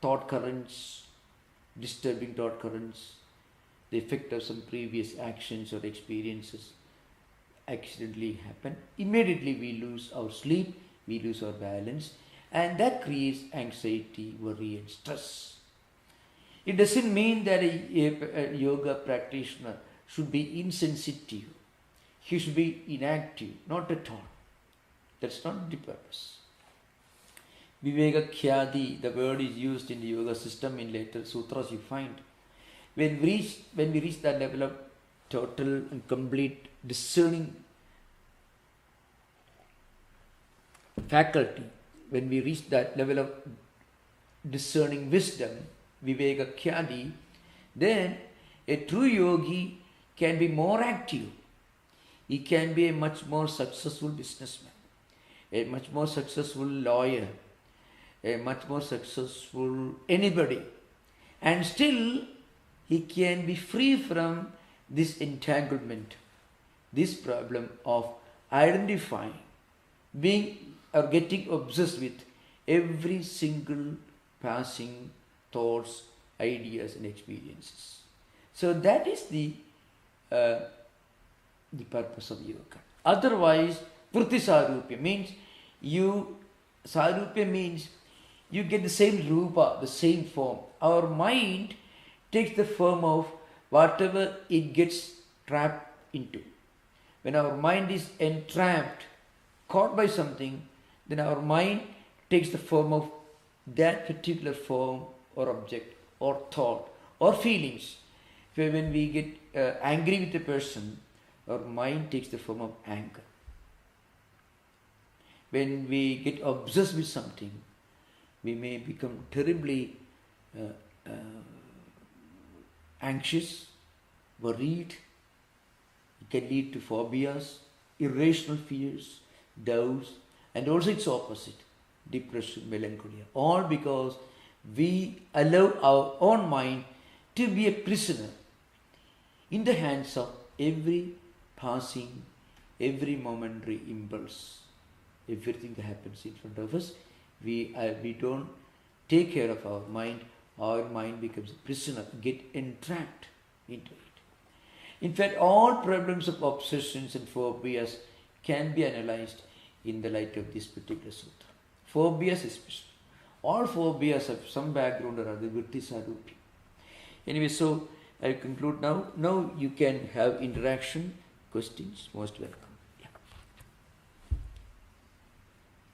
thought currents, disturbing thought currents, the effect of some previous actions or experiences accidentally happen. Immediately we lose our sleep, we lose our balance, and that creates anxiety, worry and stress. It doesn't mean that a yoga practitioner should be insensitive. He should be inactive, not at all. That's not the purpose. Viveka Khyadi, the word is used in the yoga system. In later sutras you find. When we reach that level of total and complete discerning faculty, when we reach that level of discerning wisdom, Viveka Khyadi, then a true yogi can be more active. He can be a much more successful businessman, a much more successful lawyer, a much more successful anybody. And still he can be free from this entanglement, this problem of identifying, being or getting obsessed with every single passing thoughts, ideas and experiences. So that is the purpose of yoga. Otherwise, vritti sarupya means sarupya means you get the same rupa, the same form. Our mind takes the form of whatever it gets trapped into. When our mind is entrapped, caught by something, then our mind takes the form of that particular form or object or thought or feelings. When we get angry with a person, our mind takes the form of anger. When we get obsessed with something, we may become terribly anxious, worried. It can lead to phobias, irrational fears, doubts, and also its opposite, depression, melancholia. All because we allow our own mind to be a prisoner in the hands of every passing, every momentary impulse. Everything that happens in front of us, we don't take care of our mind becomes a prisoner, get entrapped into it. In fact, all problems of obsessions and phobias can be analyzed in the light of this particular sutra. Phobias especially. All phobias have some background or other, vritti sarupya. Anyway, so I conclude now. Now you can have interaction, questions, most welcome. Yeah.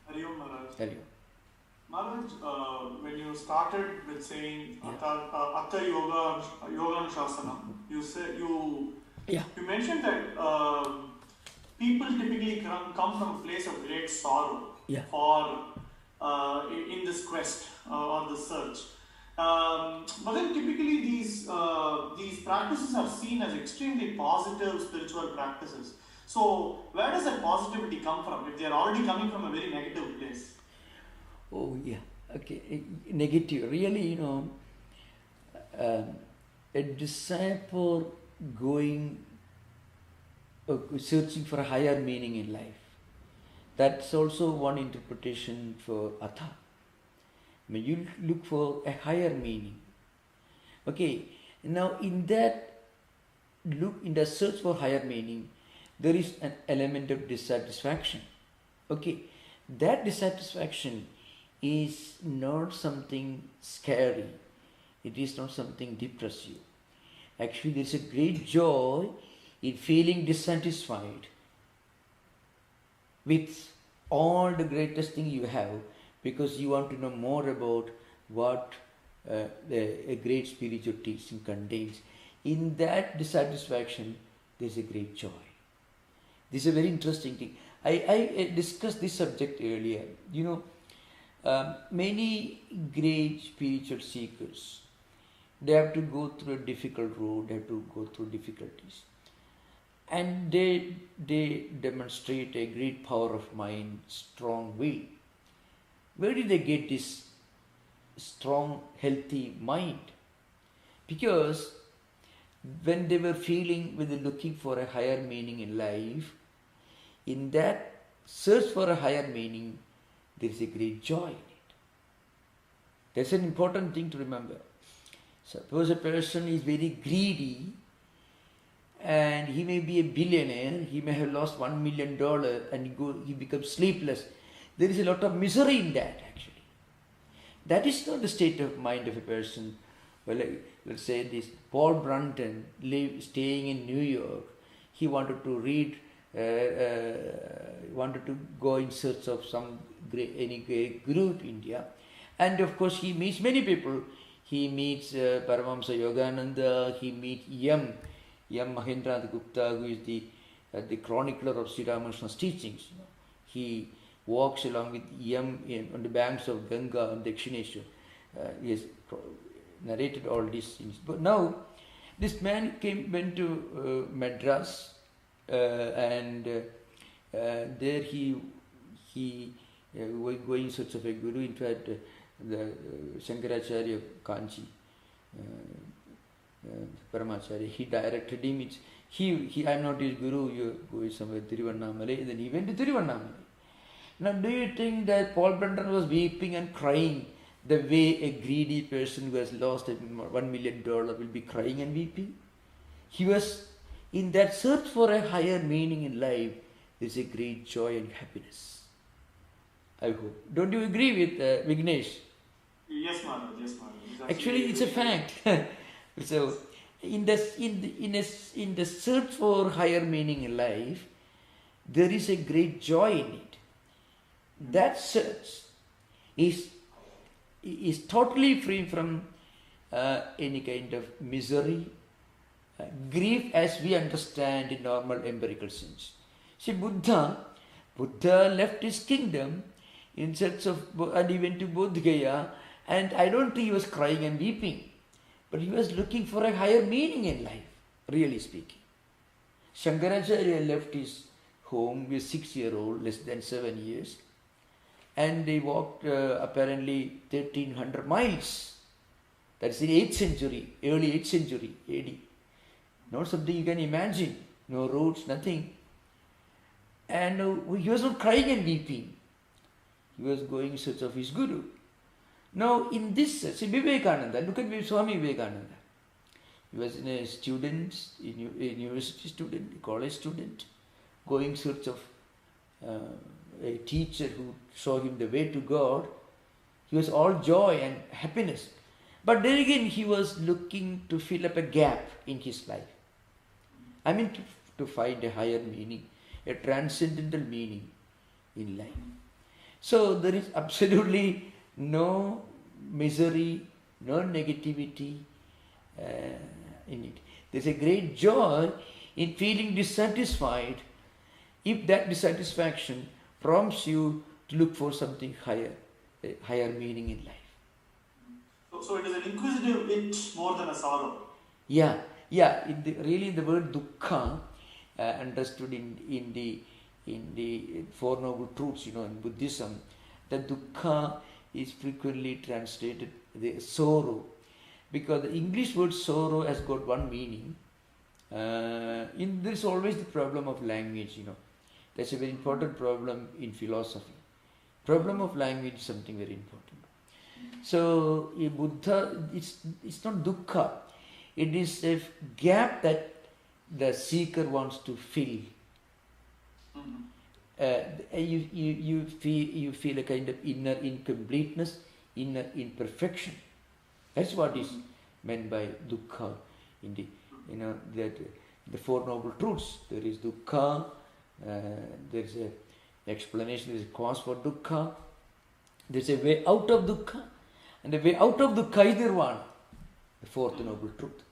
Hari Om Maharaj. Hari Om. Maharaj, when you started with saying Atta Yoga Anushasana, you mentioned that people typically come from a place of great sorrow for in this quest or this search. But then typically these practices are seen as extremely positive spiritual practices. So where does that positivity come from if they are already coming from a very negative place? Oh yeah, okay. Negative. Really, a disciple going, searching for a higher meaning in life. That's also one interpretation for Atha. I mean, you look for a higher meaning. Okay, now in that search for higher meaning, there is an element of dissatisfaction. Okay, that dissatisfaction is not something scary. It is not something depressive. Actually, there is a great joy in feeling dissatisfied with all the greatest thing you have, because you want to know more about what a great spiritual teaching contains. In that dissatisfaction, there is a great joy. This is a very interesting thing. I discussed this subject earlier. Many great spiritual seekers, they have to go through a difficult road, they have to go through difficulties. And they demonstrate a great power of mind, strong will. Where did they get this strong, healthy mind? Because when they were looking for a higher meaning in life, in that search for a higher meaning, there is a great joy in it. That's an important thing to remember. Suppose a person is very greedy and he may be a billionaire, he may have lost $1 million and he becomes sleepless. There is a lot of misery in that actually. That is not the state of mind of a person. Well, let's say this Paul Brunton staying in New York, he wanted to read, wanted to go in search of any great guru to India. And of course he meets many people. He meets Paramahamsa Yogananda, he meets Yam Mahendranath Gupta, who is the chronicler of Sri Ramakrishna's teachings. He walks along with Yam on the banks of Ganga and Dakshineshwar. He has narrated all these things. But now, this man went to Madras, and there he was going in search of a guru. In fact, the Shankaracharya Kanchi, Paramacharya, he directed him. I am not his guru, you go somewhere Tiruvannamalai. Then he went to Tiruvannamalai. Now, do you think that Paul Brunton was weeping and crying the way a greedy person who has lost $1 million will be crying and weeping? He was in that search for a higher meaning in life. There is a great joy and happiness. I hope. Don't you agree with Vignesh? Yes, Maharaj. Yes, Maharaj. Actually, it's a fact. So, in the search for higher meaning in life, there is a great joy in it. That search is totally free from any kind of misery, grief as we understand in normal empirical sense. See, Buddha left his kingdom in search of, and he went to Bodh Gaya, and I don't think he was crying and weeping, but he was looking for a higher meaning in life, really speaking. Shankaracharya left his home with 6-year-old, less than 7 years, and they walked apparently 1300 miles. That's in 8th century, early 8th century AD. Not something you can imagine. No roads, nothing. And he was not crying and weeping. He was going in search of his guru. Now in this, see Vivekananda, look at Swami Vivekananda. He was a student, a university student, a college student, going in search of a teacher who showed him the way to God. He was all joy and happiness. But then again, he was looking to fill up a gap in his life. I mean, to find a higher meaning, a transcendental meaning in life. So there is absolutely no misery, no negativity in it. There's a great joy in feeling dissatisfied if that dissatisfaction prompts you to look for something higher, a higher meaning in life. So it is an inquisitive itch more than a sorrow. Yeah. Really, the word dukkha, understood in the Four Noble Truths, in Buddhism, the dukkha is frequently translated the sorrow, because the English word sorrow has got one meaning. There is always the problem of language, That's a very important problem in philosophy. Problem of language is something very important. So, in Buddha, it's not dukkha. It is a gap that the seeker wants to fill. You feel a kind of inner incompleteness, inner imperfection. That's what is meant by dukkha in the Four Noble Truths. There is dukkha. There is an explanation. There is a cause for dukkha. There is a way out of dukkha, And the way out of dukkha is nirvana, the fourth noble truth.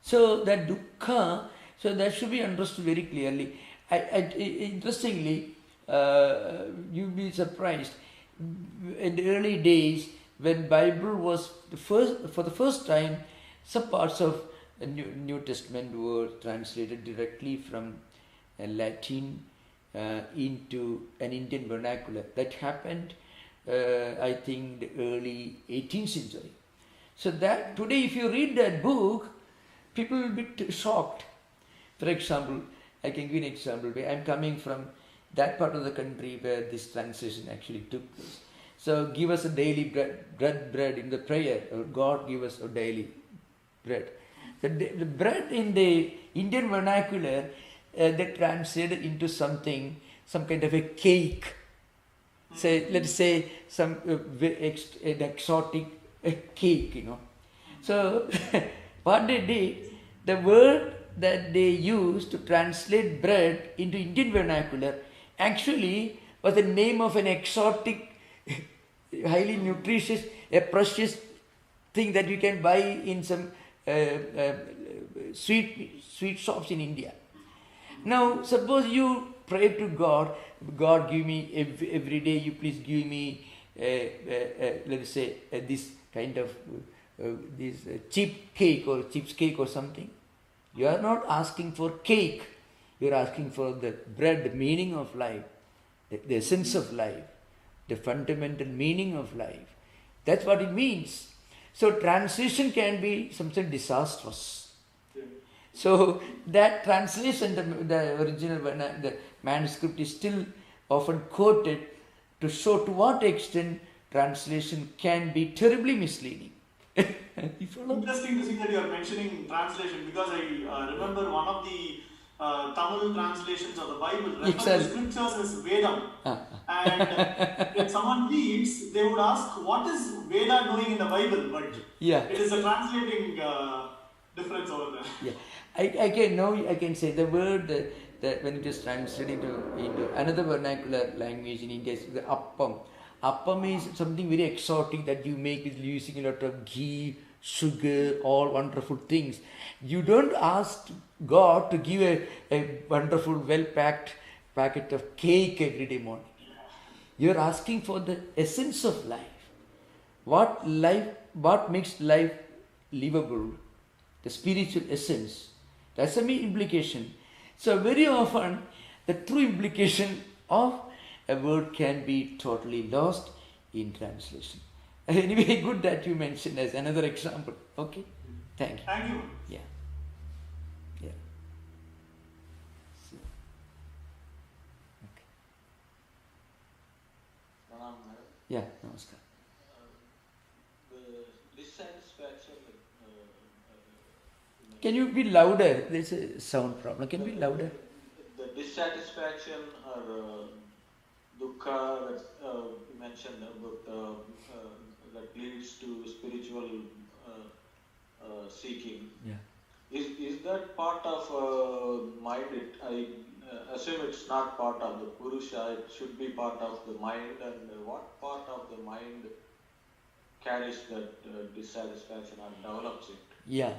So that dukkha, so that should be understood very clearly. Interestingly, you'll be surprised. In the early days, when Bible was for the first time, some parts of the New Testament were translated directly from Latin into an Indian vernacular. That happened, I think, the early 18th century. So that today, if you read that book, people will be shocked. For example, I can give an example. I'm coming from that part of the country where this translation actually took place. So give us a daily bread in the prayer, or God give us a daily bread. The bread in the Indian vernacular, they translated into something, some kind of a cake. Say, let's say some an exotic cake, you know. So what they did, the word that they used to translate bread into Indian vernacular actually was the name of an exotic, highly nutritious, a precious thing that you can buy in some sweet shops in India. Now, suppose you pray to God, God give me every day, you please give me, let's say, this kind of this cheap cake or chips cake or something. You are not asking for cake. You are asking for the bread, the meaning of life, the essence of life, the fundamental meaning of life. That's what it means. So translation can be something disastrous. So that translation, the original, the manuscript is still often quoted to show to what extent translation can be terribly misleading. Interesting to see that you are mentioning translation, because I remember one of the Tamil translations of the Bible refers to scriptures as Vedam. And when someone reads, they would ask, what is Veda doing in the Bible? But it is a translating difference over there. Yeah, I can say the word that when it is translated into another vernacular language in India is the appam. Appam is something very exotic that you make with using a lot of ghee, sugar, all wonderful things. You don't ask God to give a wonderful, well-packed packet of cake every day morning. You're asking for the essence of life. What makes life livable? The spiritual essence. That's the main implication. So very often, the true implication of a word can be totally lost in translation. Anyway, good that you mentioned as another example. Okay, thank you. Thank you. Yeah. So, okay. Yeah, namaskar. The dissatisfaction. Can you be louder? There's a sound problem. Can you be louder? The dissatisfaction or dukkha that you mentioned about that leads to spiritual seeking. Yeah. Is that part of mind? I assume it's not part of the Purusha. It should be part of the mind. And what part of the mind carries that dissatisfaction and develops it? Yeah.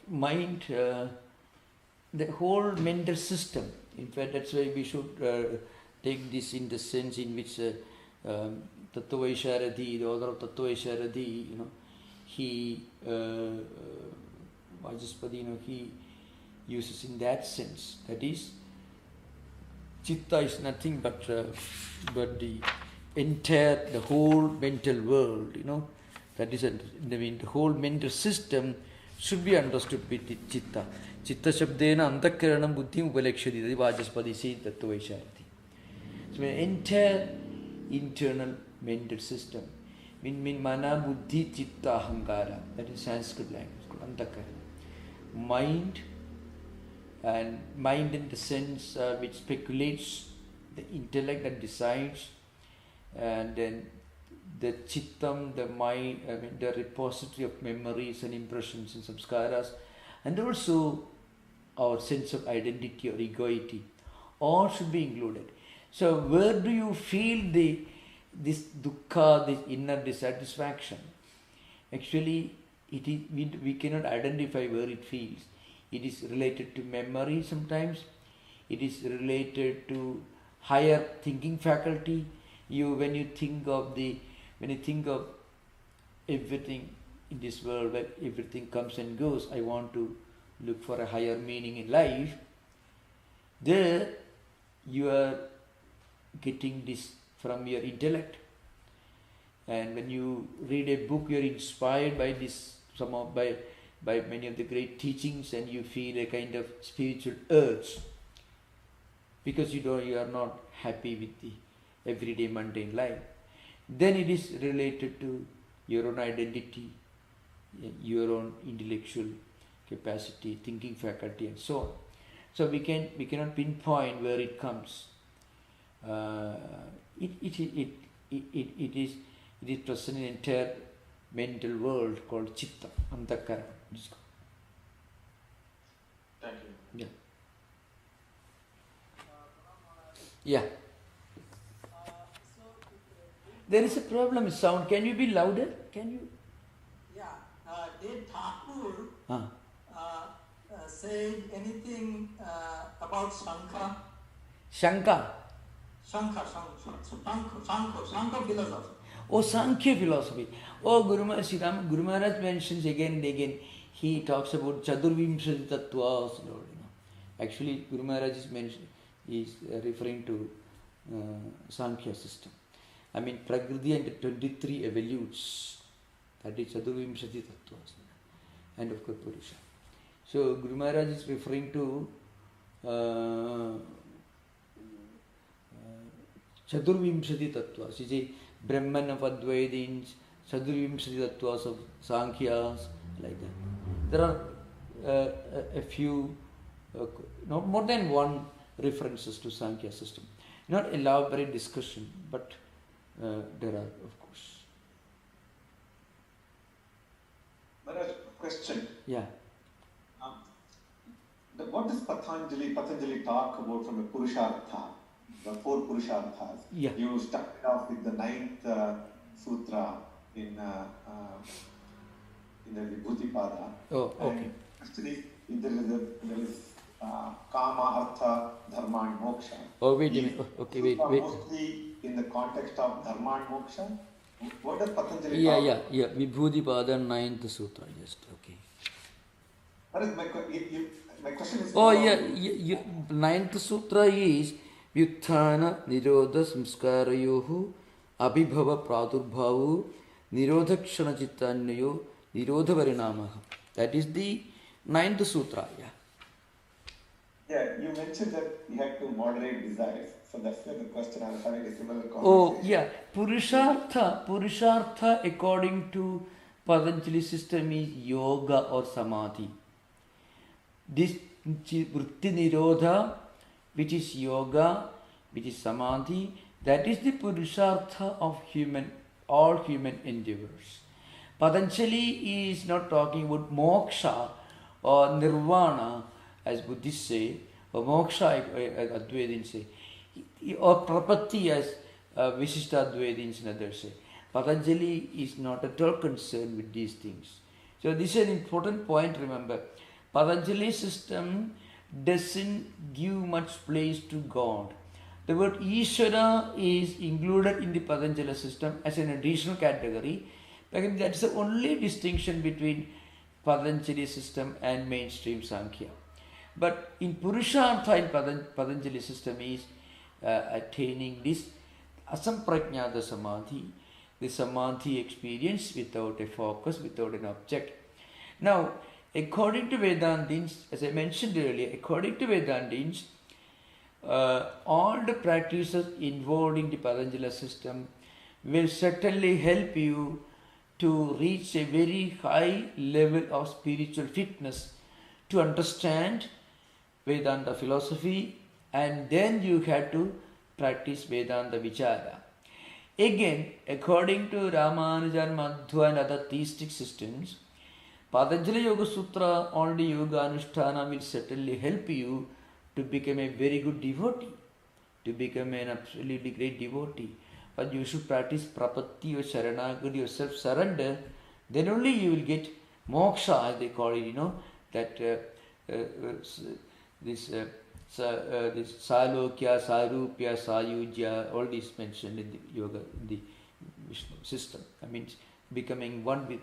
Mind, the whole mental system. In fact, that's why we should take this in the sense in which Tattwamayananda, the author of Tattwamayananda, he Vajaspati, he uses in that sense. That is, Chitta is nothing but the whole mental world. That is, the whole mental system should be understood with Chitta. Chitta Shabdena Antakaranam Buddhim Upalekshati. Vajaspati says Tattwamayananda. So an entire internal mental system. Mana Buddhi Chitta Ahankara. That is Sanskrit language called Antakarana. Mind in the sense which speculates, the intellect that decides, and then the Chittam, the mind, the repository of memories and impressions and samskaras, and also our sense of identity or egoity, all should be included. So where do you feel this dukkha, this inner dissatisfaction, actually it is, we cannot identify where it feels. It is related to memory sometimes. It is related to higher thinking faculty. When you think of everything in this world, where everything comes and goes, I want to look for a higher meaning in life. There you are getting this from your intellect. And when you read a book, you are inspired by this, by many of the great teachings, and you feel a kind of spiritual urge, because you are not happy with the everyday mundane life. Then it is related to your own identity, your own intellectual capacity, thinking faculty, and so on. So we cannot pinpoint where it comes. It is present in an entire mental world called chitta, antakara. Thank you. Yeah. There is a problem with sound. Can you be louder? Can you? Yeah. Did Thakur say anything about Shankha? Shankha. Shankha philosophy. Oh, Sankhya philosophy. Oh, Guru Maharaj mentions again and again. He talks about Chadurvimshati Tattwas. Actually, Guru Maharaj is referring to Sankhya system. I mean, Prakriti and 23 evolutes. That is Chadurvimshati Tattwas. And of course, Purusha. So, Guru Maharaj is referring to Chadurvimshati Tattvas. You see, Brahman of Advaitins, Chadurvimshati Tattvas of Sankhyas, like that. There are a few, not more than one references to Sankhya system. Not elaborate discussion, but there are, of course. Maharaj, question. Yeah. What does Patanjali talk about from a Purushartha, the 4 Purusharthas? Yeah. You started off with the 9th sutra in the Vibhuti-pada. Oh, okay. Actually, there is Kama, Artha, Dharma and Moksha. Oh, wait a minute. Okay, wait. Mostly in the context of Dharma and Moksha. What does Patanjali Yeah, talk? yeah. Vibhuti-pada, 9th sutra. Just okay. My question is... Oh, yeah. 9th sutra is Vyutthana Nirodha Samskarayohu Abhibhava Pradurbhavu Nirodha Kshana Chittanyayo Nirodha Varinamaha. That is the 9th sutra. Yeah. Yeah, you mentioned that you had to moderate desires. So that's why the question I was having a similar conversation. Oh, yeah. Purushartha according to Patanjali system is yoga or samadhi. This vritti nirodha, which is yoga, which is samadhi, that is the Purushartha of all human endeavors. Patanjali is not talking about moksha or nirvana, as Buddhists say, or moksha, as Advaitins say, or prapatti, as Visishta Advaitins and others say. Patanjali is not at all concerned with these things. So this is an important point, remember. Patanjali system doesn't give much place to God. The word Ishvara is included in the Patanjali system as an additional category. That's the only distinction between Patanjali system and mainstream Sankhya. But in Purushartha in Patanjali system is attaining this asamprajnata samadhi, the samadhi experience without a focus, without an object. Now, according to Vedantins, as I mentioned earlier, according to Vedantins, all the practices involved in the Patanjali system will certainly help you to reach a very high level of spiritual fitness to understand Vedanta philosophy, and then you have to practice Vedanta Vichara. Again, according to Ramanujan, Madhva and other theistic systems, Patanjali Yoga Sutra, only Yoga Anushtana will certainly help you to become a very good devotee, to become an absolutely great devotee. but you should practice prapatti or sharanagati or self-surrender. Then only you will get moksha, as they call it, that this salokya, sarupya, sayujya, all these mentioned in the yoga, in the Vishnu system. I mean, becoming one with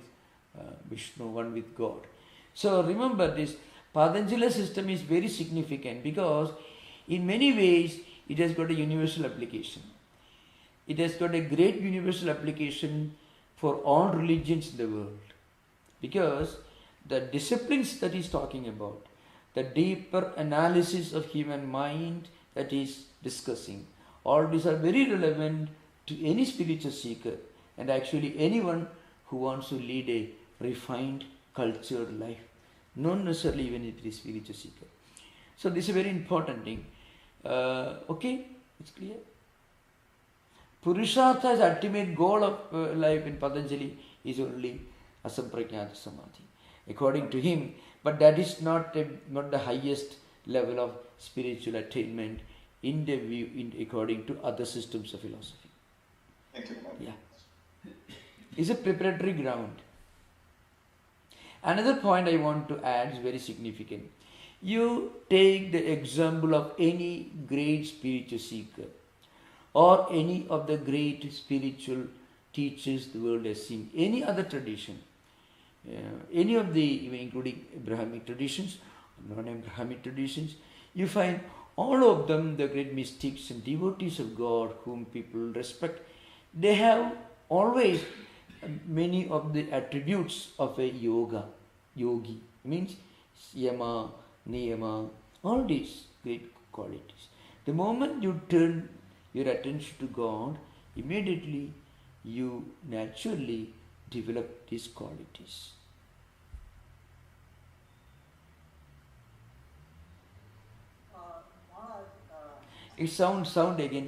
Vishnu, one with God. So remember, this Patanjali system is very significant because in many ways it has got a universal application. It has got a great universal application for all religions in the world, because the disciplines that he is talking about, the deeper analysis of human mind that he is discussing, all these are very relevant to any spiritual seeker and actually anyone who wants to lead a refined, cultured life, not necessarily even if it is spiritual seeker. So this is a very important thing. Okay, it's clear. Purushartha is the ultimate goal of life in Patanjali is only asampragnata samadhi, according to him. But that is not the highest level of spiritual attainment in the view, according to other systems of philosophy. Thank you. Yeah, it's a preparatory ground. Another point I want to add is very significant. You take the example of any great spiritual seeker or any of the great spiritual teachers the world has seen, any other tradition, any of the, including Abrahamic traditions, non-Abrahamic traditions, you find all of them, the great mystics and devotees of God whom people respect, they have always many of the attributes of a yogi, means yama, niyama, all these great qualities. The moment you turn your attention to God, immediately you naturally develop these qualities. It sound again.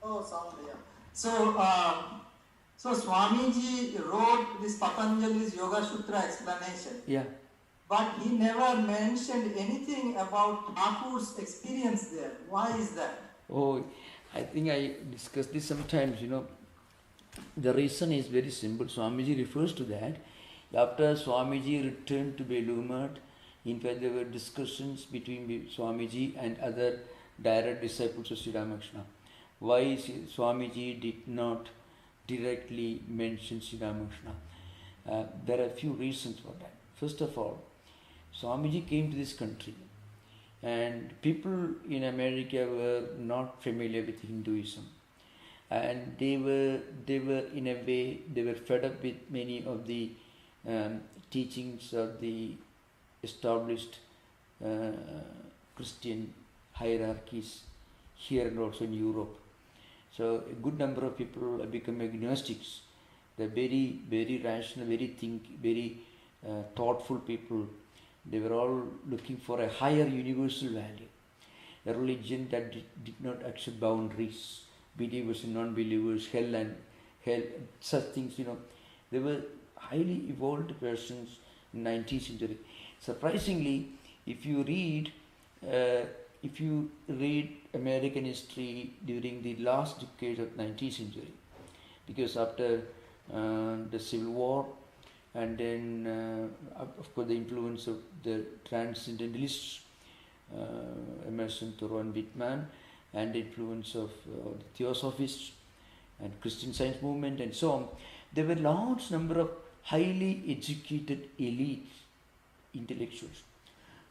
Oh, sound, yeah. So Swamiji wrote this Patanjali's Yoga Sutra explanation. Yeah. But he never mentioned anything about Thakur's experience there. Why is that? Oh, I think I discussed this sometimes, The reason is very simple. Swamiji refers to that. After Swamiji returned to Belur, in fact, there were discussions between Swamiji and other direct disciples of Sri Ramakrishna. Why Swamiji did not directly mention Sri Ramakrishna? There are a few reasons for that. First of all, Swamiji came to this country, and people in America were not familiar with Hinduism, and they were in a way, they were fed up with many of the teachings of the established Christian hierarchies here and also in Europe. So a good number of people have become agnostics. They're very, very rational, very thoughtful people. They were all looking for a higher universal value, a religion that did not accept boundaries, believers and non-believers, hell, such things, They were highly evolved persons in 19th century. Surprisingly, if you read American history during the last decade of 19th century, because after the Civil War, and then of course the influence of the transcendentalists, Emerson, Thoreau and Whitman, and the influence of the Theosophists and Christian Science movement and so on, there were large number of highly educated elite intellectuals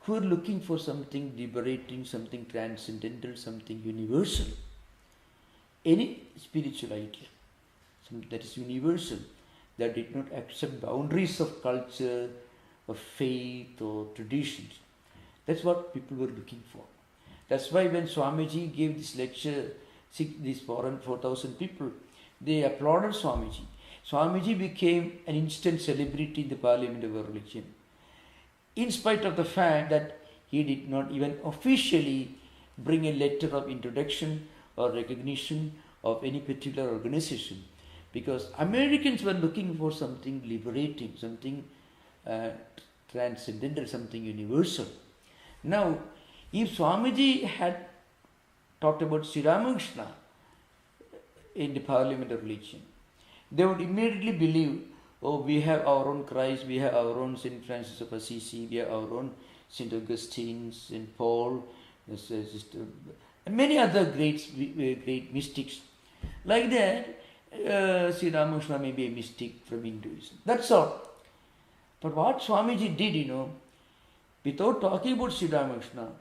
who were looking for something liberating, something transcendental, something universal, any spiritual idea, something that is universal, that did not accept boundaries of culture, of faith or traditions. That's what people were looking for. That's why when Swamiji gave this lecture, these 4,000 people, they applauded Swamiji. Swamiji became an instant celebrity in the Parliament of Religion, in spite of the fact that he did not even officially bring a letter of introduction or recognition of any particular organization, because Americans were looking for something liberating, something transcendental, something universal. Now, if Swamiji had talked about Sri Ramakrishna, in the parliament of religion. They would immediately believe, oh, we have our own Christ, we have our own Saint Francis of Assisi, we have our own Saint Augustine, Saint Paul, and many other great mystics. Like that, Sri Ramakrishna may be a mystic from Hinduism. That's all. But what Swamiji did, without talking about Sri Ramakrishna,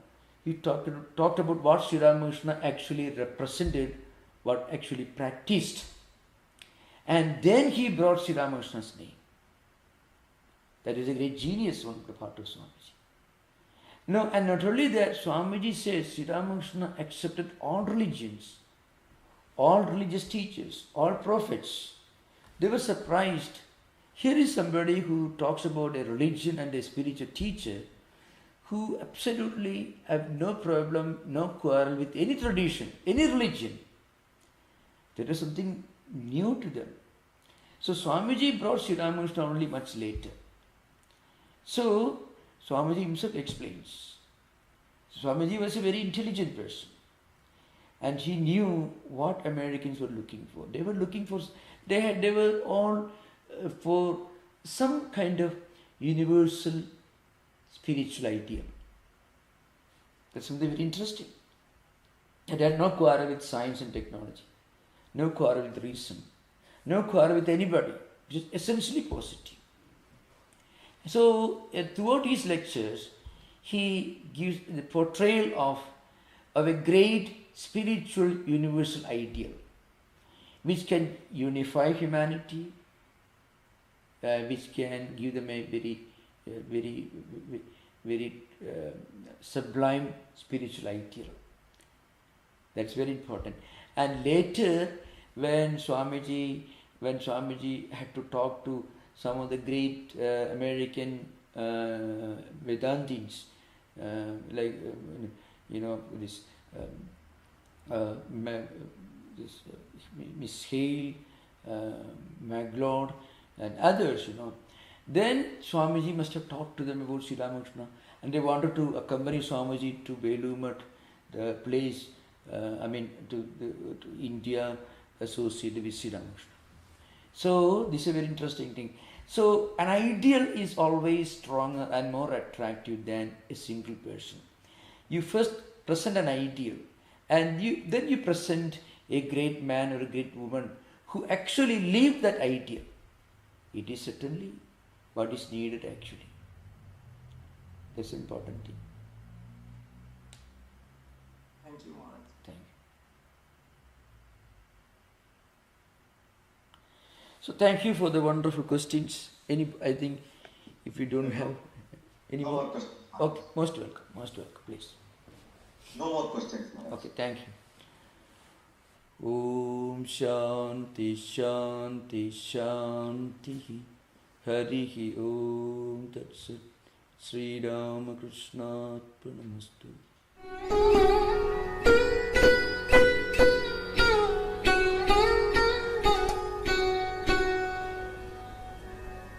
he talked about what Sri Ramakrishna actually represented, what actually practiced. And then he brought Sri Ramakrishna's name. That is a great genius on the part of Swamiji. No, and not only that, Swamiji says Sri Ramakrishna accepted all religions, all religious teachers, all prophets. They were surprised. Here is somebody who talks about a religion and a spiritual teacher who absolutely have no problem, no quarrel with any tradition, any religion. There is something new to them. So Swamiji brought Sri Ramakrishna only much later. So Swamiji himself explains. Swamiji was a very intelligent person. And he knew what Americans were looking for. They were looking for, they were all for some kind of universal spiritual idea. That's something very interesting. And they had no quarrel with science and technology, no quarrel with reason, no quarrel with anybody, which is essentially positive. So throughout his lectures, he gives the portrayal of a great spiritual universal ideal, which can unify humanity, which can give them a very sublime spiritual ideal. That's very important. And later, when Swamiji had to talk to some of the great American Vedantins, Miss Hale, Maglord, and others, Then Swamiji must have talked to them about Sri Ramakrishna, and they wanted to accompany Swamiji to Velumat, the place, to India associated with Sri Ramakrishna. So this is a very interesting thing. So an ideal is always stronger and more attractive than a single person. You first present an ideal, and then you present a great man or a great woman who actually live that ideal. It is certainly what is needed actually. That's an important thing. Thank you, Maharaj. Thank you. So thank you for the wonderful questions. I think if you don't have any no more questions. Okay, most welcome, please. No more questions, Maharaj. Okay, thank you. Om Shanti Shanti Shanti Harihi Om Tat Sat Sri Ramakrishna Arpanamastu.